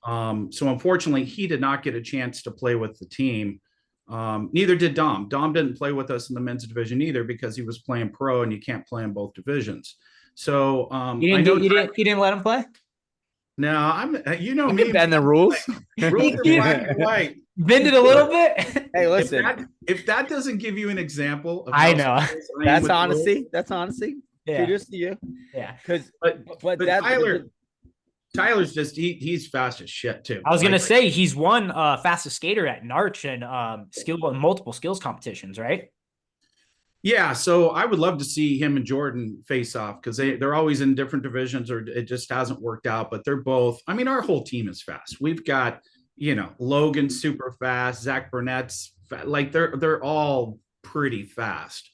So unfortunately, he did not get a chance to play with the team. Neither did Dom. Dom didn't play with us in the men's division either because he was playing pro, and you can't play in both divisions. So you didn't let him play? No, I'm. me. Bend the rules. Rules are black and white. Bend it a little bit. Hey, listen. If that doesn't give you an example, I know. That's honesty. That's honesty. Yeah. Kudos to you. Yeah. But Tyler's just he's fast as shit too. I was gonna say he's won fastest skater at Narch and multiple skills competitions, right? Yeah, so I would love to see him and Jordan face off because they're always in different divisions, or it just hasn't worked out. But they're both. I mean, our whole team is fast. We've got Logan super fast, Zach Burnett's like they're all pretty fast.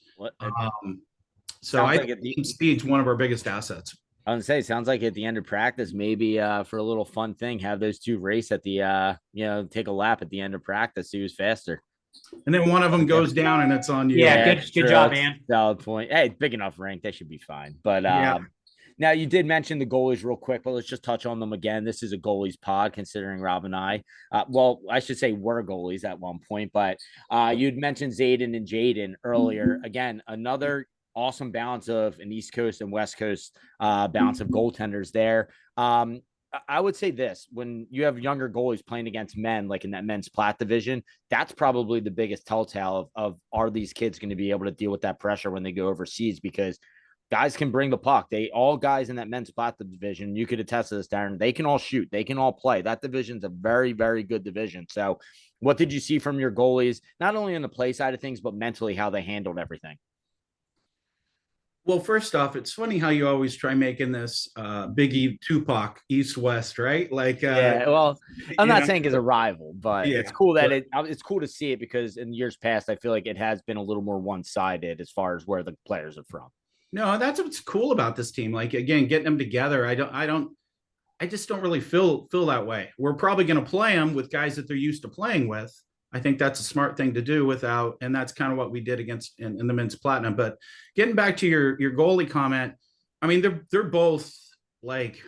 So I think speed's one of our biggest assets. I was gonna say, sounds like at the end of practice, maybe for a little fun thing, have those two race at the take a lap at the end of practice, see who's faster. And then one of them goes down and it's on you. Yeah, good job, man. Valid point. Hey, big enough rank. They should be fine. But now you did mention the goalies real quick, but let's just touch on them again. This is a goalies pod, considering Rob and I, I should say we're goalies at one point, but you'd mentioned Zayden and Jaden earlier. Again, another awesome balance of an East Coast and West Coast balance of goaltenders there. I would say this: when you have younger goalies playing against men, like in that men's plat division, that's probably the biggest telltale of are these kids going to be able to deal with that pressure when they go overseas? Because guys can bring the puck. All guys in that men's plat division, you could attest to this, Daryn, they can all shoot. They can all play. That division's a very, very good division. So what did you see from your goalies, not only on the play side of things, but mentally how they handled everything? Well, first off, it's funny how you always try making this Biggie Tupac East-West, right? Like, well, I'm not saying it's a rival, but it's cool that it's cool to see it because in years past, I feel like it has been a little more one-sided as far as where the players are from. No, that's what's cool about this team. Like, again, getting them together. I just don't really feel that way. We're probably going to play them with guys that they're used to playing with. I think that's a smart thing to do and that's kind of what we did against in the men's platinum. But getting back to your goalie comment, I mean, they're both like,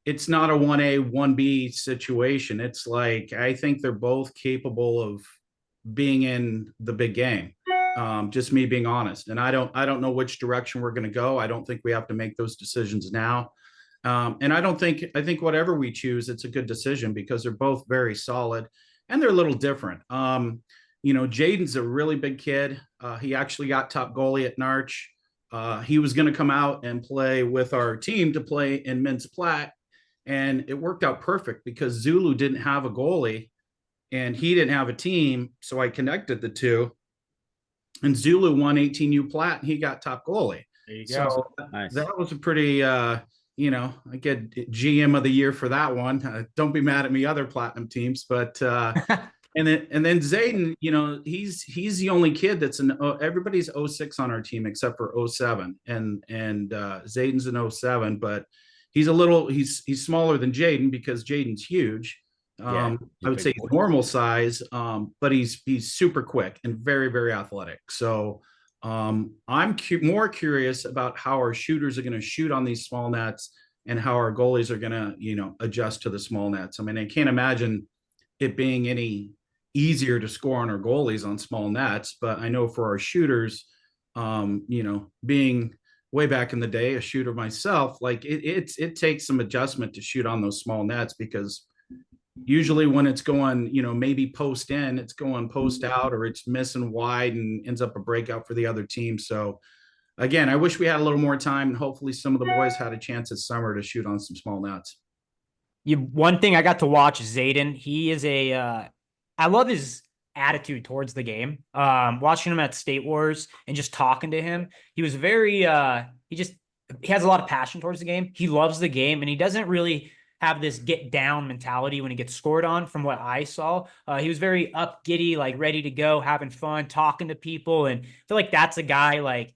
it's not a 1A, 1B situation. It's like, I think they're both capable of being in the big game. Just me being honest. And I don't know which direction we're going to go. I don't think we have to make those decisions now. And I think whatever we choose, it's a good decision because they're both very solid. And they're a little different. Jaden's a really big kid. He actually got top goalie at Narch. He was going to come out and play with our team to play in men's plat. And it worked out perfect because Zulu didn't have a goalie and he didn't have a team. So I connected the two. And Zulu won 18U plat and he got top goalie. There you go. So Nice. that was a pretty, I get GM of the year for that one. Don't be mad at me, other platinum teams, but and then Zayden, he's the only kid that's everybody's 06 on our team except for 07, and Zayden's an 07, but he's smaller than Jaden because Jaden's huge. I would say he's normal size, but he's super quick and very, very athletic. So I'm more curious about how our shooters are going to shoot on these small nets and how our goalies are going to, adjust to the small nets. I mean, I can't imagine it being any easier to score on our goalies on small nets, but I know for our shooters, being way back in the day, a shooter myself, like it takes some adjustment to shoot on those small nets because usually when it's going, maybe post in, it's going post out or it's missing wide and ends up a breakout for the other team. So again, I wish we had a little more time and hopefully some of the boys had a chance this summer to shoot on some small nets. One thing I got to watch Zayden. He is I love his attitude towards the game. Watching him at State Wars and just talking to him, he was very, he has a lot of passion towards the game. He loves the game and he doesn't really have this get down mentality when he gets scored on from what I saw. He was very up, giddy, like ready to go, having fun, talking to people. And I feel like that's a guy like,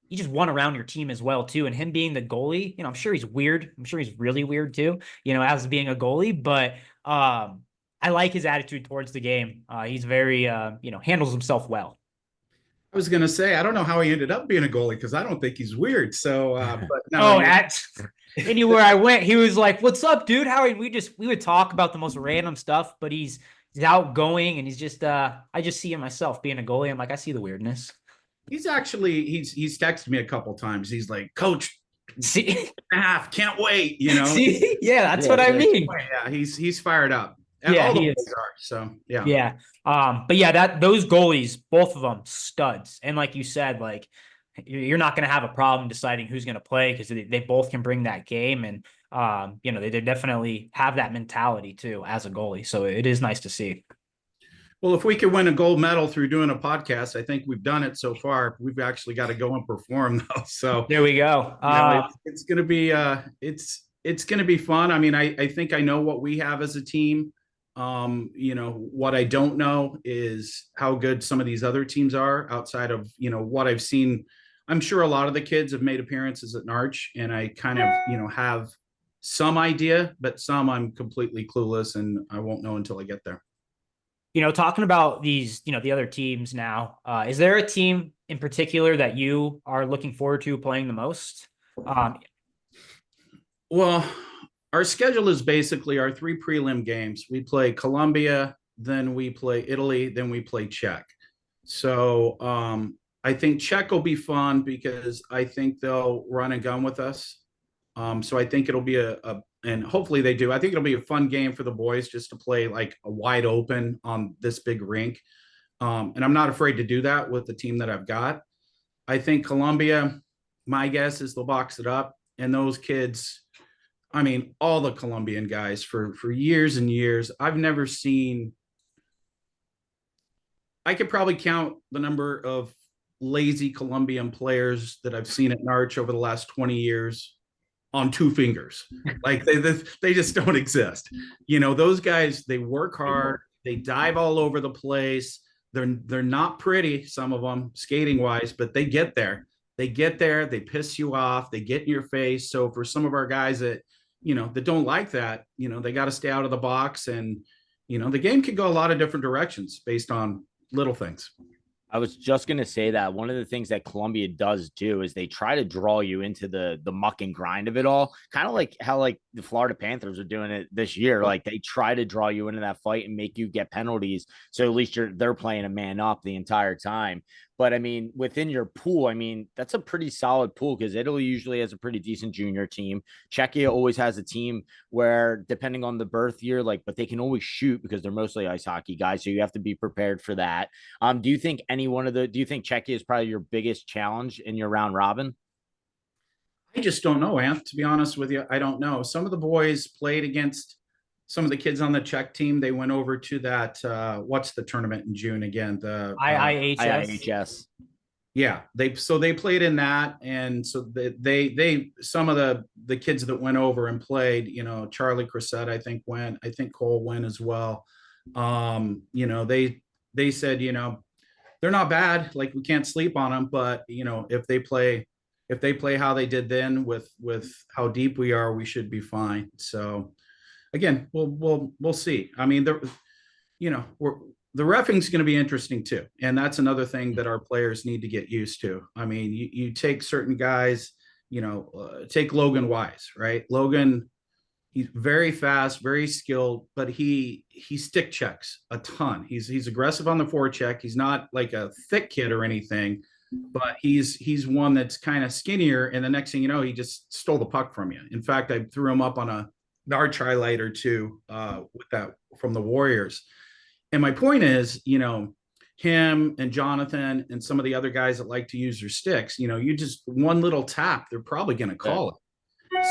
he just won around your team as well too. And him being the goalie, I'm sure he's weird. I'm sure he's really weird too, as being a goalie, but I like his attitude towards the game. He's very, handles himself well. I was going to say, I don't know how he ended up being a goalie because I don't think he's weird. So, but no. Anywhere I went, he was like, "What's up, dude? How are you?" We would talk about the most random stuff, but he's outgoing and he's just, I just see him myself being a goalie. I'm like, I see the weirdness. He's texted me a couple times. He's like, "Coach, can't wait." See? Yeah, that's what I mean. Yeah, he's fired up. And all the boys are. So yeah. But yeah, those goalies, both of them studs. And like you said, like you're not going to have a problem deciding who's going to play because they both can bring that game. And, they definitely have that mentality too as a goalie. So it is nice to see. Well, if we could win a gold medal through doing a podcast, I think we've done it so far. We've actually got to go and perform though. So there we go. It's going to be, it's going to be fun. I mean, I think I know what we have as a team. What I don't know is how good some of these other teams are outside of, what I've seen. I'm sure a lot of the kids have made appearances at Narch and I kind of, have some idea, but some I'm completely clueless and I won't know until I get there. Talking about these, the other teams now, is there a team in particular that you are looking forward to playing the most? Well, our schedule is basically our 3 prelim games. We play Colombia, then we play Italy, then we play Czech. So I think Czech will be fun because I think they'll run and gun with us. So I think it'll be and hopefully they do. I think it'll be a fun game for the boys just to play like a wide open on this big rink. And I'm not afraid to do that with the team that I've got. I think Colombia, my guess is they'll box it up. And those kids, I mean, all the Colombian guys for years and years, I've never seen, I could probably count the number of lazy Colombian players that I've seen at Narch over the last 20 years on 2 fingers. Like they just don't exist. Those guys, they work hard, they dive all over the place. They're not pretty, some of them skating wise, but they get there. They piss you off, they get in your face. So for some of our guys that, that don't like that, they got to stay out of the box and, the game could go a lot of different directions based on little things. I was just going to say that one of the things that Columbia does do is they try to draw you into the muck and grind of it all. Kind of like how like the Florida Panthers are doing it this year. Like they try to draw you into that fight and make you get penalties. So at least they're playing a man up the entire time. But I mean, within your pool, I mean, that's a pretty solid pool because Italy usually has a pretty decent junior team. Czechia always has a team where, depending on the birth year, like, but they can always shoot because they're mostly ice hockey guys. So you have to be prepared for that. Do you think do you think Czechia is probably your biggest challenge in your round robin? I just don't know, Ant. To be honest with you, I don't know. Some of the boys played against some of the kids on the Czech team. They went over to that. What's the tournament in June again? The IIHS. IIHS. Yeah, they played in that, and so they some of the kids that went over and played, Charlie Crissette, I think went, I think Cole went as well. They said, they're not bad, like we can't sleep on them, but if they play how they did then with how deep we are, we should be fine. So again, we'll see. I mean, the reffing's going to be interesting too, and that's another thing that our players need to get used to. I mean, you take certain guys, take Logan Wise, right? Logan, he's very fast, very skilled, but he stick checks a ton. He's aggressive on the forecheck. He's not like a thick kid or anything, but he's one that's kind of skinnier. And the next thing you know, he just stole the puck from you. In fact, I threw him up on a Nard highlight or two with that from the Warriors. And my point is, him and Jonathan and some of the other guys that like to use their sticks, you just one little tap, they're probably going to call it.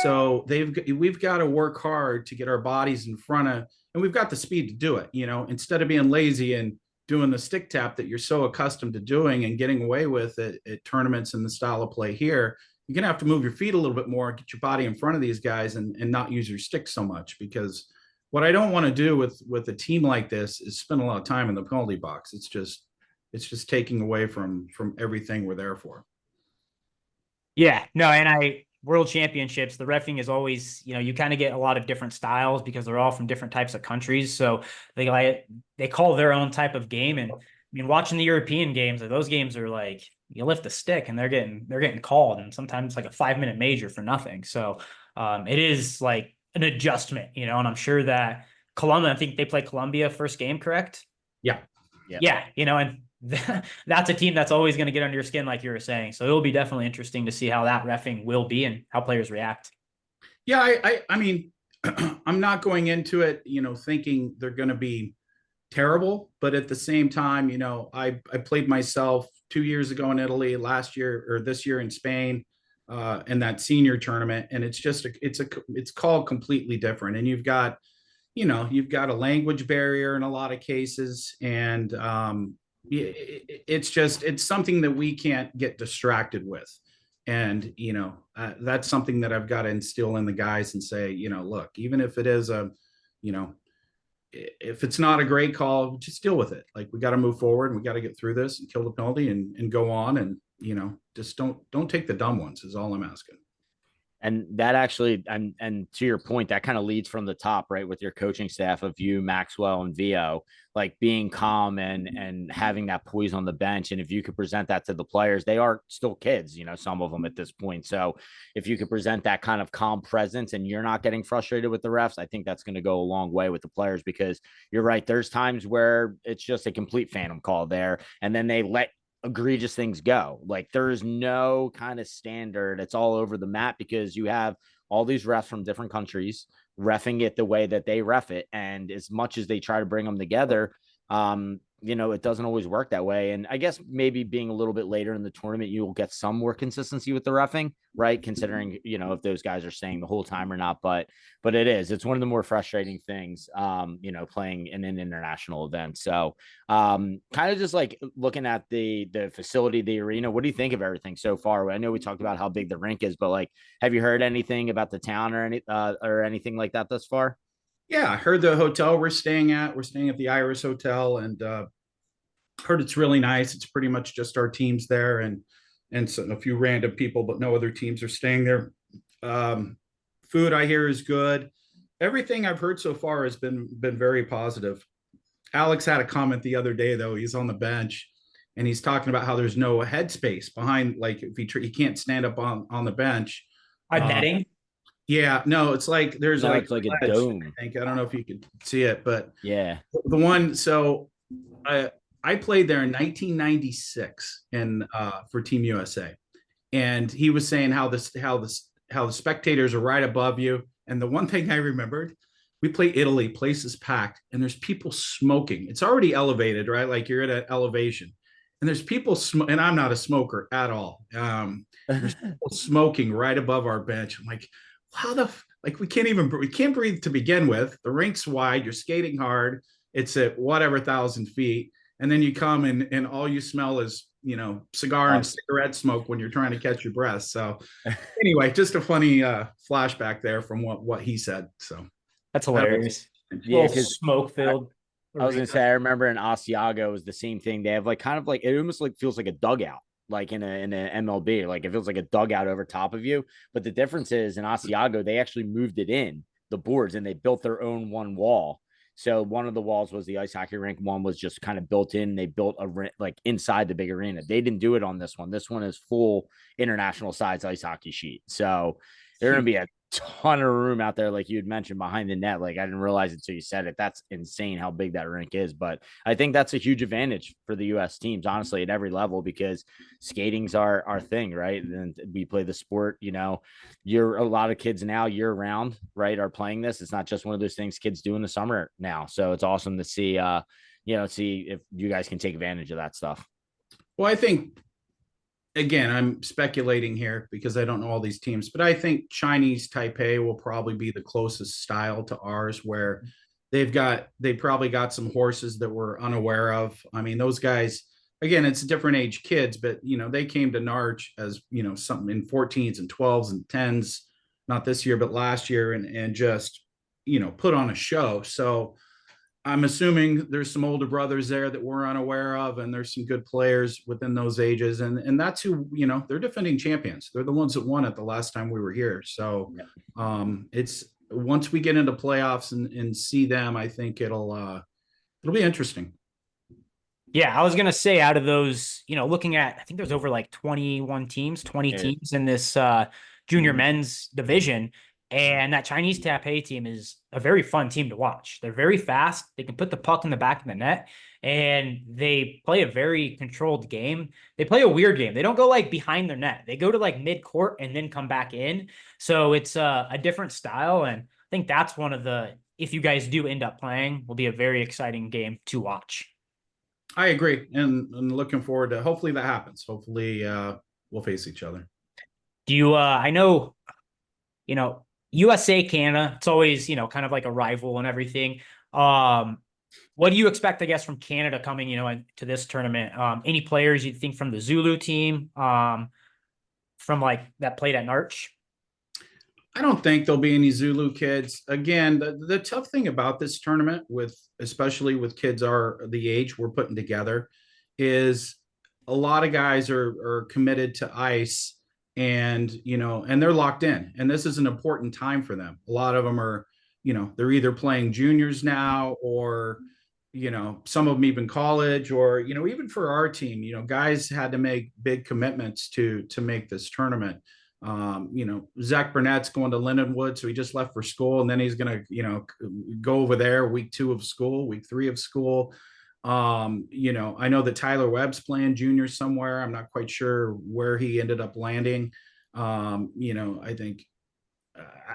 So we've got to work hard to get our bodies in front of, and we've got the speed to do it, instead of being lazy and doing the stick tap that you're so accustomed to doing and getting away with at tournaments and the style of play here. You're going to have to move your feet a little bit more, get your body in front of these guys and not use your stick so much, because what I don't want to do with a team like this is spend a lot of time in the penalty box. It's just taking away from everything we're there for. Yeah, no, and World Championships, the reffing is always, you kind of get a lot of different styles because they're all from different types of countries. So they call their own type of game. And I mean, watching the European games, those games are like, you lift the stick and they're getting called, and sometimes like a 5-minute major for nothing. So it is like an adjustment, and I'm sure that Colombia, I think they play Colombia first game, correct? Yeah. Yeah. And that's a team that's always going to get under your skin, like you were saying. So it'll be definitely interesting to see how that reffing will be and how players react. Yeah. I mean, I'm not going into it, thinking they're going to be terrible, but at the same time, I played myself 2 years ago in Italy, last year or this year in Spain, in that senior tournament. And it's called completely different. And you've got a language barrier in a lot of cases. And, it's something that we can't get distracted with. And, that's something that I've got to instill in the guys and say, look, even if it is if it's not a great call, just deal with it. Like, we got to move forward and we got to get through this and kill the penalty and go on. And, just don't take the dumb ones is all I'm asking. And that actually, and to your point, that kind of leads from the top, right? With your coaching staff of you, Maxwell, and Vio, like being calm and having that poise on the bench. And if you could present that to the players, they are still kids, some of them at this point. So if you could present that kind of calm presence and you're not getting frustrated with the refs, I think that's going to go a long way with the players, because you're right. There's times where it's just a complete phantom call there, and then they let egregious things go. Like, there's no kind of standard. It's all over the map because you have all these refs from different countries reffing it the way that they ref it. And as much as they try to bring them together, it doesn't always work that way. And I guess maybe being a little bit later in the tournament, you will get some more consistency with the reffing, right? Considering, if those guys are staying the whole time or not, but it's one of the more frustrating things, playing in an international event. So kind of just like looking at the facility, the arena, what do you think of everything so far? I know we talked about how big the rink is, but like, have you heard anything about the town or anything like that thus far? Yeah, I heard the hotel we're staying at the Iris Hotel, and heard it's really nice. It's pretty much just our teams there and so a few random people, but no other teams are staying there. Food, I hear, is good. Everything I've heard so far has been very positive. Alex had a comment the other day, though. He's on the bench and he's talking about how there's no headspace behind, like, if he can't stand up on the bench. Netting? Yeah, no, it's like there's it's like a dome. I don't know if you could see it, but yeah, the one. So I played there in 1996 in for Team USA, and he was saying how the spectators are right above you. And the one thing I remembered, we play Italy, place is packed, and there's people smoking. It's already elevated, right? Like you're at an elevation, and there's people and I'm not a smoker at all. There's people smoking right above our bench. I'm like, how the like we can't breathe to begin with. The rink's wide, you're skating hard. It's at whatever 1,000 feet, and then you come and all you smell is cigar and cigarette smoke when you're trying to catch your breath. So anyway, just a funny flashback there from what he said. So that's hilarious. Yeah, because smoke filled. I was gonna say, I remember in Asiago it was the same thing. They have like kind of like it almost like feels like a dugout, like in a MLB. Like it feels like a dugout over top of you. But the difference is in Asiago, they actually moved it in the boards and they built their own one wall. So one of the walls was the ice hockey rink. One was just kind of built in. They built like inside the big arena. They didn't do it on this one. This one is full international size ice hockey sheet. So there's gonna be a ton of room out there, like you had mentioned, behind the net. Like I didn't realize it until you said it. That's insane how big that rink is. But I think that's a huge advantage for the U.S. teams, honestly, at every level, because skating's our thing, right? And we play the sport. You're a lot of kids now year round, right, are playing this. It's not just one of those things kids do in the summer now. So it's awesome to see, see if you guys can take advantage of that stuff. Well, I think, again, I'm speculating here because I don't know all these teams, but I think Chinese Taipei will probably be the closest style to ours, where they probably got some horses that we're unaware of. I mean, those guys, again, it's different age kids, but they came to Narch as something in 14s and 12s and 10s, not this year but last year, and just put on a show. So I'm assuming there's some older brothers there that we're unaware of, and there's some good players within those ages, and that's who they're defending champions. They're the ones that won it the last time we were here. So it's once we get into playoffs and see them, I think it'll be interesting. Yeah, I was gonna say, out of those, looking at, I think there's over like 21 teams, 20 teams in this junior men's division. And that Chinese Taipei team is a very fun team to watch. They're very fast. They can put the puck in the back of the net, and they play a very controlled game. They play a weird game. They don't go like behind their net. They go to like mid-court and then come back in. So it's a different style. And I think that's one of the, if you guys do end up playing, will be a very exciting game to watch. I agree. And looking forward to, hopefully that happens. Hopefully we'll face each other. Do you, I know, USA, Canada, it's always, kind of like a rival and everything. What do you expect, I guess, from Canada coming, to this tournament? Any players you think from the Zulu team, from like that played at Narch? I don't think there'll be any Zulu kids. Again, the tough thing about this tournament, especially with kids the age we're putting together, is a lot of guys are committed to ice, and they're locked in, and this is an important time for them. A lot of them are they're either playing juniors now, or some of them even college, or even for our team, guys had to make big commitments to make this tournament. Zach Burnett's going to Lindenwood, so he just left for school, and then he's gonna go over there week 2 of school, week 3 of school. I know that Tyler Webb's playing junior somewhere. I'm not quite sure where he ended up landing. I think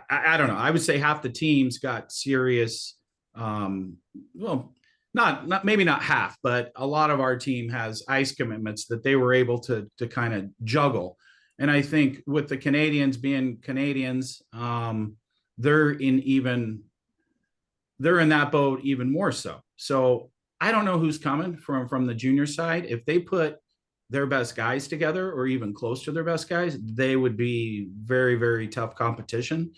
I don't know. I would say half the teams got serious. Well, not maybe not half, but a lot of our team has ice commitments that they were able to kind of juggle. And I think with the Canadians being Canadians, they're in that boat even more so. So I don't know who's coming from the junior side. If they put their best guys together, or even close to their best guys, they would be very, very tough competition.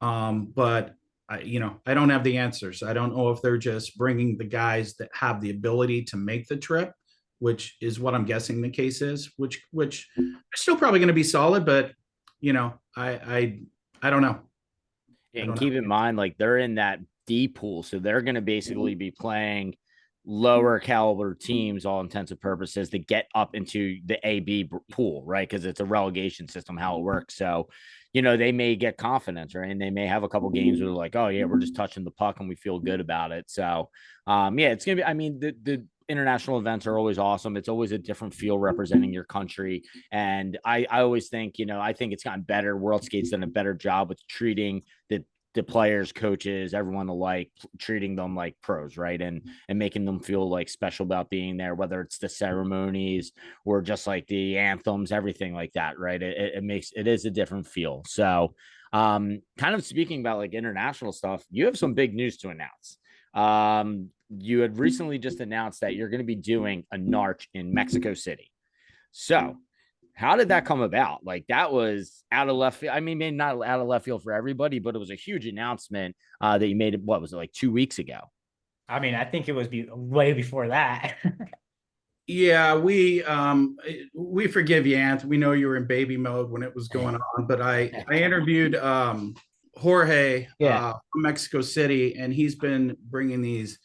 But I don't have the answers. I don't know if they're just bringing the guys that have the ability to make the trip, which is what I'm guessing the case is, which are still probably going to be solid, but I don't know. And keep in mind, like, they're in that D pool, so they're going to basically be playing lower caliber teams, all intents and purposes, to get up into the AB pool, right? Because it's a relegation system, how it works. So, they may get confidence, right? And they may have a couple games where they're like, oh yeah, we're just touching the puck and we feel good about it. So, it's gonna be. I mean, the international events are always awesome. It's always a different feel representing your country. And I always think, I think it's gotten better. World Skate's done a better job with treating the players, coaches, everyone alike, treating them like pros, right? And making them feel like special about being there, whether it's the ceremonies or just like the anthems, everything like that, right? It is a different feel. So kind of speaking about like international stuff, you have some big news to announce. You had recently just announced that you're going to be doing a Narch in Mexico City. So how did that come about? Like, that was out of left field. I mean, maybe not out of left field for everybody, but it was a huge announcement that you made. What was it, like 2 weeks ago? I mean, I think it was way before that. Yeah, we forgive you, Ant. We know you were in baby mode when it was going on, but I interviewed Jorge from Mexico City, and he's been bringing these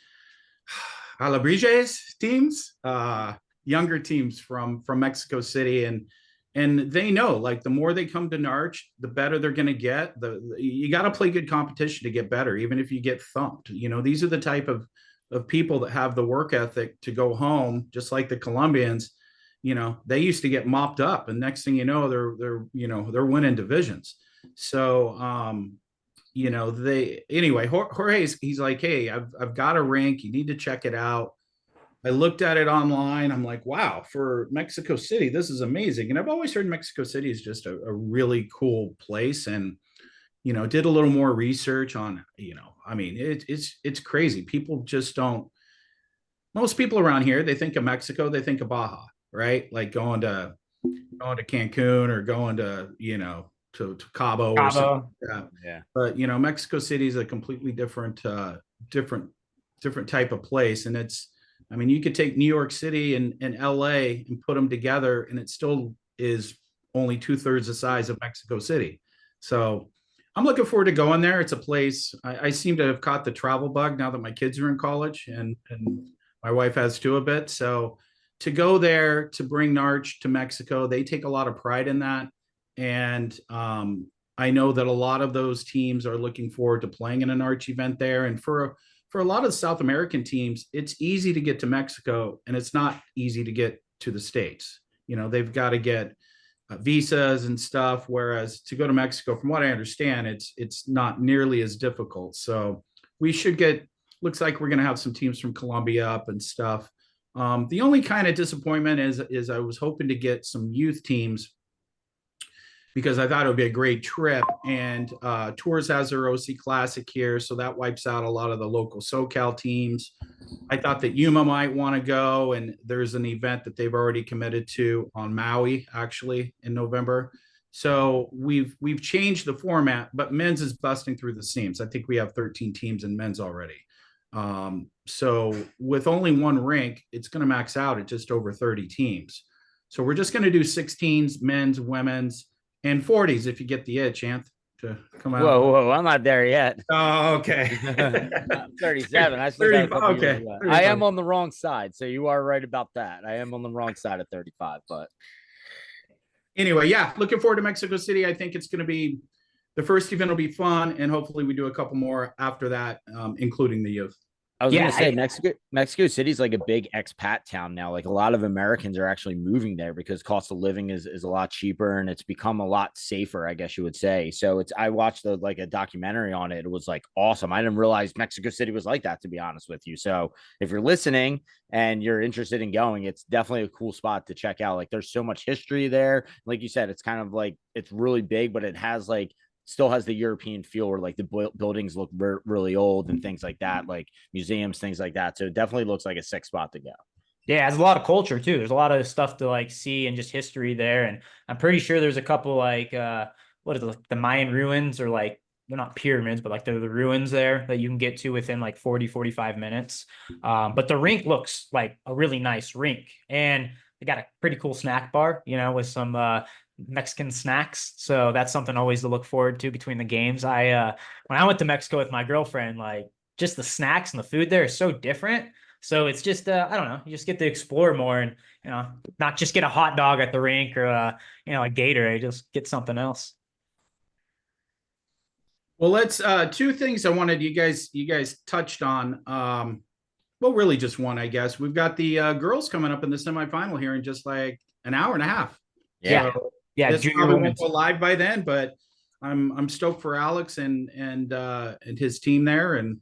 Alabrijes teams, younger teams from Mexico City, and they know, like, the more they come to Narch, the better they're going to get. You got to play good competition to get better, even if you get thumped. These are the type of people that have the work ethic to go home, just like the Colombians. They used to get mopped up, and next thing you know, they're winning divisions. So Jorge, he's like, hey, I've got a rink, you need to check it out. I looked at it online. I'm like, wow, for Mexico City, this is amazing. And I've always heard Mexico City is just a really cool place. And did a little more research on, I mean, it's crazy. People just don't. Most people around here, they think of Mexico, they think of Baja, right? Like going to Cancun, or going to to Cabo or something like that. Yeah. But Mexico City is a completely different type of place, and I mean, you could take New York City and LA and put them together, and it still is only 2/3 the size of Mexico City. So I'm looking forward to going there. It's a place I seem to have caught the travel bug now that my kids are in college, and my wife has too a bit. So to go there, to bring Narch to Mexico, they take a lot of pride in that. And I know that a lot of those teams are looking forward to playing in an Narch event there. And for a lot of the South American teams, it's easy to get to Mexico, and it's not easy to get to the States. They've got to get visas and stuff. Whereas to go to Mexico, from what I understand, it's not nearly as difficult. So we should looks like we're going to have some teams from Colombia up and stuff. The only kind of disappointment is I was hoping to get some youth teams, because I thought it would be a great trip. And Tours has their OC Classic here, so that wipes out a lot of the local SoCal teams. I thought that Yuma might want to go, and there's an event that they've already committed to on Maui, actually, in November. So we've changed the format, but men's is busting through the seams. I think we have 13 teams in men's already. So with only one rink, it's going to max out at just over 30 teams. So we're just going to do 16s, men's, women's, and 40s if you get the itch, Anth, to come out. Whoa, I'm not there yet. Oh, okay. I'm 37. I still got a couple okay. years left. I am on the wrong side, so you are right about that. I am on the wrong side of 35, but anyway, yeah, looking forward to Mexico City. I think it's going to be, the first event will be fun, and hopefully we do a couple more after that, including the youth. I was going to say Mexico City is like a big expat town now. Like, a lot of Americans are actually moving there because cost of living is a lot cheaper, and it's become a lot safer, I guess you would say. So I watched a documentary on it. It was like awesome. I didn't realize Mexico City was like that, to be honest with you. So if you're listening and you're interested in going, it's definitely a cool spot to check out. Like, there's so much history there. Like you said, it's kind of like, it's really big, but it has still has the European feel where the buildings look really old and things like that, like museums, things like that. So it definitely looks like a sick spot to go. Yeah, it has a lot of culture too. There's a lot of stuff to see and just history there. And I'm pretty sure there's a couple what is it, the Mayan ruins, or they're not pyramids, but they're the ruins there that you can get to within 45 minutes. But the rink looks like a really nice rink, and they got a pretty cool snack bar, with some Mexican snacks. So that's something always to look forward to between the games. When I went to Mexico with my girlfriend, just the snacks and the food there is so different. So it's just I don't know, you just get to explore more, and not just get a hot dog at the rink, or a Gatorade, just get something else. Well, let's two things I wanted you guys touched on. Well, really just one, I guess. We've got the girls coming up in the semifinal here in just like an hour and a half. Yeah. So Yeah, this junior probably won't women's. go live by then, but I'm stoked for Alex and his team there. And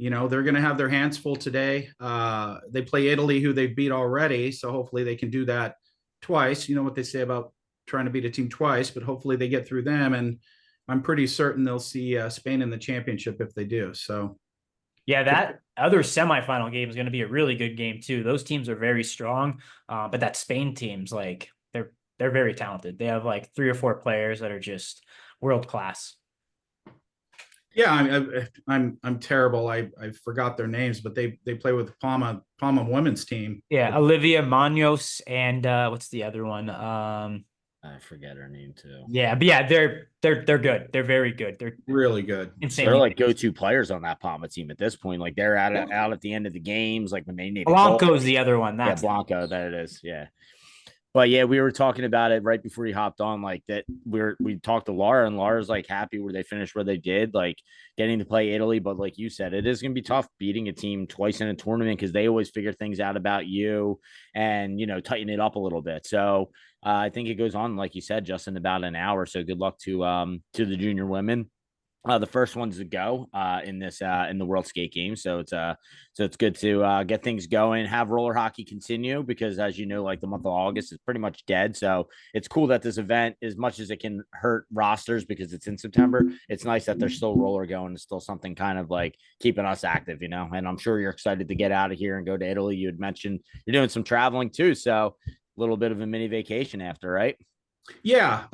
they're gonna have their hands full today. They play Italy, who they've beat already. So hopefully they can do that twice. You know what they say about trying to beat a team twice, but hopefully they get through them. And I'm pretty certain they'll see Spain in the championship if they do. So Yeah, that other semifinal game is going to be a really good game too. Those teams are very strong, but that Spain team's like they're very talented. They have like 3 or 4 players that are just world class. yeah, I'm terrible. I forgot their names, but they play with the Palma women's team. Yeah, Olivia Manos and what's the other one? I forget her name too. Yeah, but yeah, they're good. They're very good. They're Really good. They're insanely like good. go-to players on that Palma team at this point. Like they're out at the end of the games, like when they need a goal. Blanco's the other one. Yeah, That's Blanco, that it is. Yeah. But yeah, we were talking about it right before you hopped on, like that we talked to Laura, and Laura's like happy where they finished where they did, like getting to play Italy. But like you said, it is gonna be tough beating a team twice in a tournament because they always figure things out about you and tighten it up a little bit. So I think it goes on, like you said, just in about an hour. So good luck to the junior women. The first ones to go in this in the World Skate Games, so it's good to get things going, have roller hockey continue because as you know, like the month of August is pretty much dead. So it's cool that this event, as much as it can hurt rosters because it's in September, it's nice that there's still roller going. It's still something kind of like keeping us active, And I'm sure you're excited to get out of here and go to Italy. You had mentioned you're doing some traveling too, so a little bit of a mini vacation after, right? Yeah,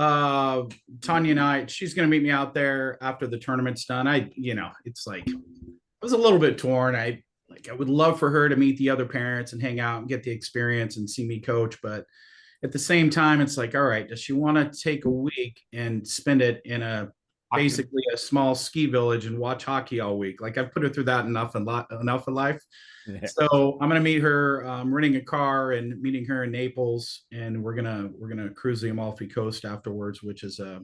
Tanya and she's going to meet me out there after the tournament's done. It's like I was a little bit torn. I would love for her to meet the other parents and hang out and get the experience and see me coach, but at the same time, it's like, all right, does she want to take a week and spend it in basically a small ski village and watch hockey all week? Like I've put her through that enough in life. Yeah. So I'm gonna meet her, renting a car and meeting her in Naples, and we're gonna cruise the Amalfi Coast afterwards, which is a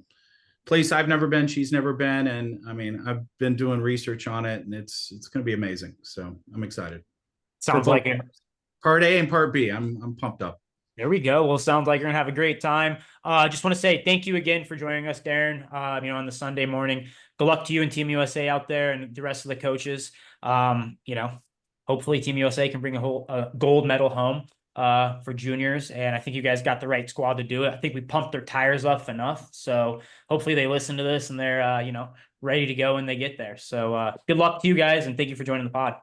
place I've never been, she's never been, and I mean I've been doing research on it, and it's gonna be amazing. So I'm excited. sounds like it. Part A and Part B. I'm pumped up. There we go. Well, sounds like you're gonna have a great time. Just want to say thank you again for joining us, Daryn. On the Sunday morning. Good luck to you and Team USA out there and the rest of the coaches. Hopefully Team USA can bring a gold medal home for juniors. And I think you guys got the right squad to do it. I think we pumped their tires up enough. So hopefully they listen to this and they're ready to go when they get there. So good luck to you guys and thank you for joining the pod.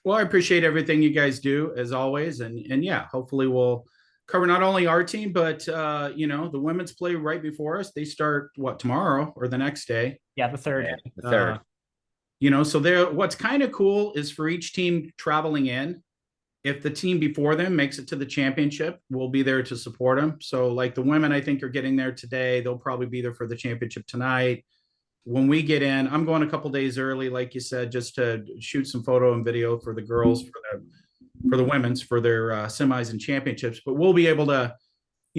Well, I appreciate everything you guys do as always, and yeah, hopefully we'll cover not only our team, but the women's play right before us. They start tomorrow or the next day. Yeah, the third. Yeah, the third. So what's kind of cool is for each team traveling in, if the team before them makes it to the championship, we'll be there to support them. So like the women, I think are getting there today. They'll probably be there for the championship tonight. When we get in, I'm going a couple days early, like you said, just to shoot some photo and video for the girls, for the women's, for their semis and championships. But we'll be able to,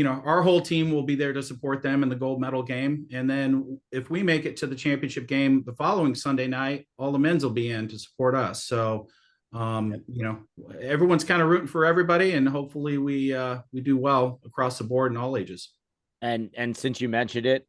our whole team will be there to support them in the gold medal game. And then if we make it to the championship game the following Sunday night, all the men's will be in to support us. So, everyone's kind of rooting for everybody, and hopefully we do well across the board in all ages. And since you mentioned it,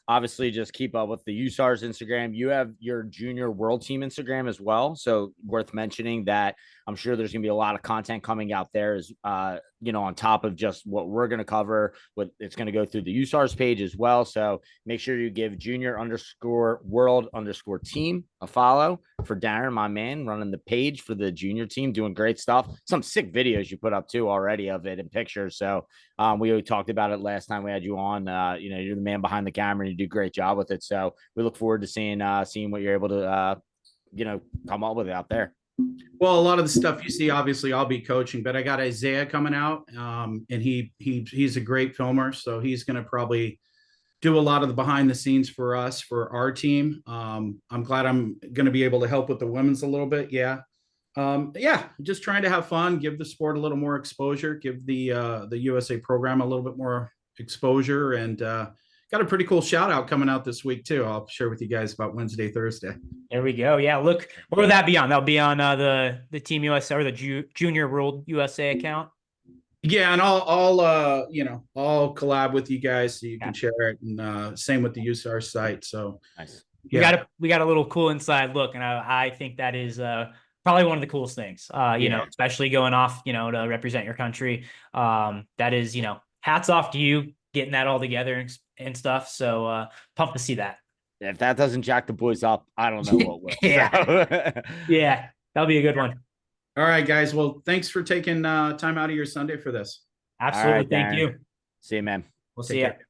obviously just keep up with the USAR's Instagram. You have your junior world team Instagram as well. So worth mentioning that I'm sure there's going to be a lot of content coming out there as, on top of just what we're going to cover. It's going to go through the USAR's page as well. So make sure you give junior_world_team a follow for Daryn, my man, running the page for the junior team, doing great stuff. Some sick videos you put up too already of it and pictures. So we talked about it last time we had you on. You're the man behind the camera and you do a great job with it. So we look forward to seeing what you're able to, come up with out there. Well, a lot of the stuff you see, obviously, I'll be coaching, but I got Isaiah coming out, and he's a great filmer, so he's going to probably do a lot of the behind the scenes for us for our team. I'm glad I'm going to be able to help with the women's a little bit. Yeah, just trying to have fun, give the sport a little more exposure, give the USA program a little bit more exposure, and got a pretty cool shout out coming out this week too. I'll share with you guys about Wednesday, Thursday. There we go. Yeah, look, what will that be on? That'll be on the Team USA or the Junior World USA account. Yeah, and I'll I'll collab with you guys so you can share it, and same with the USAR site. So Nice. We got a little cool inside look, and I think that is probably one of the coolest things. You know, especially going off, you know, to represent your country. That is, you know, hats off to you getting that all together and stuff. So pumped to see that. If that doesn't jack the boys up, I don't know what will. Yeah. Yeah, that'll be a good one. All right, guys. Well, thanks for taking time out of your Sunday for this. Absolutely. All right, Thank Daryn. you. See you, man. We'll Take see you. care.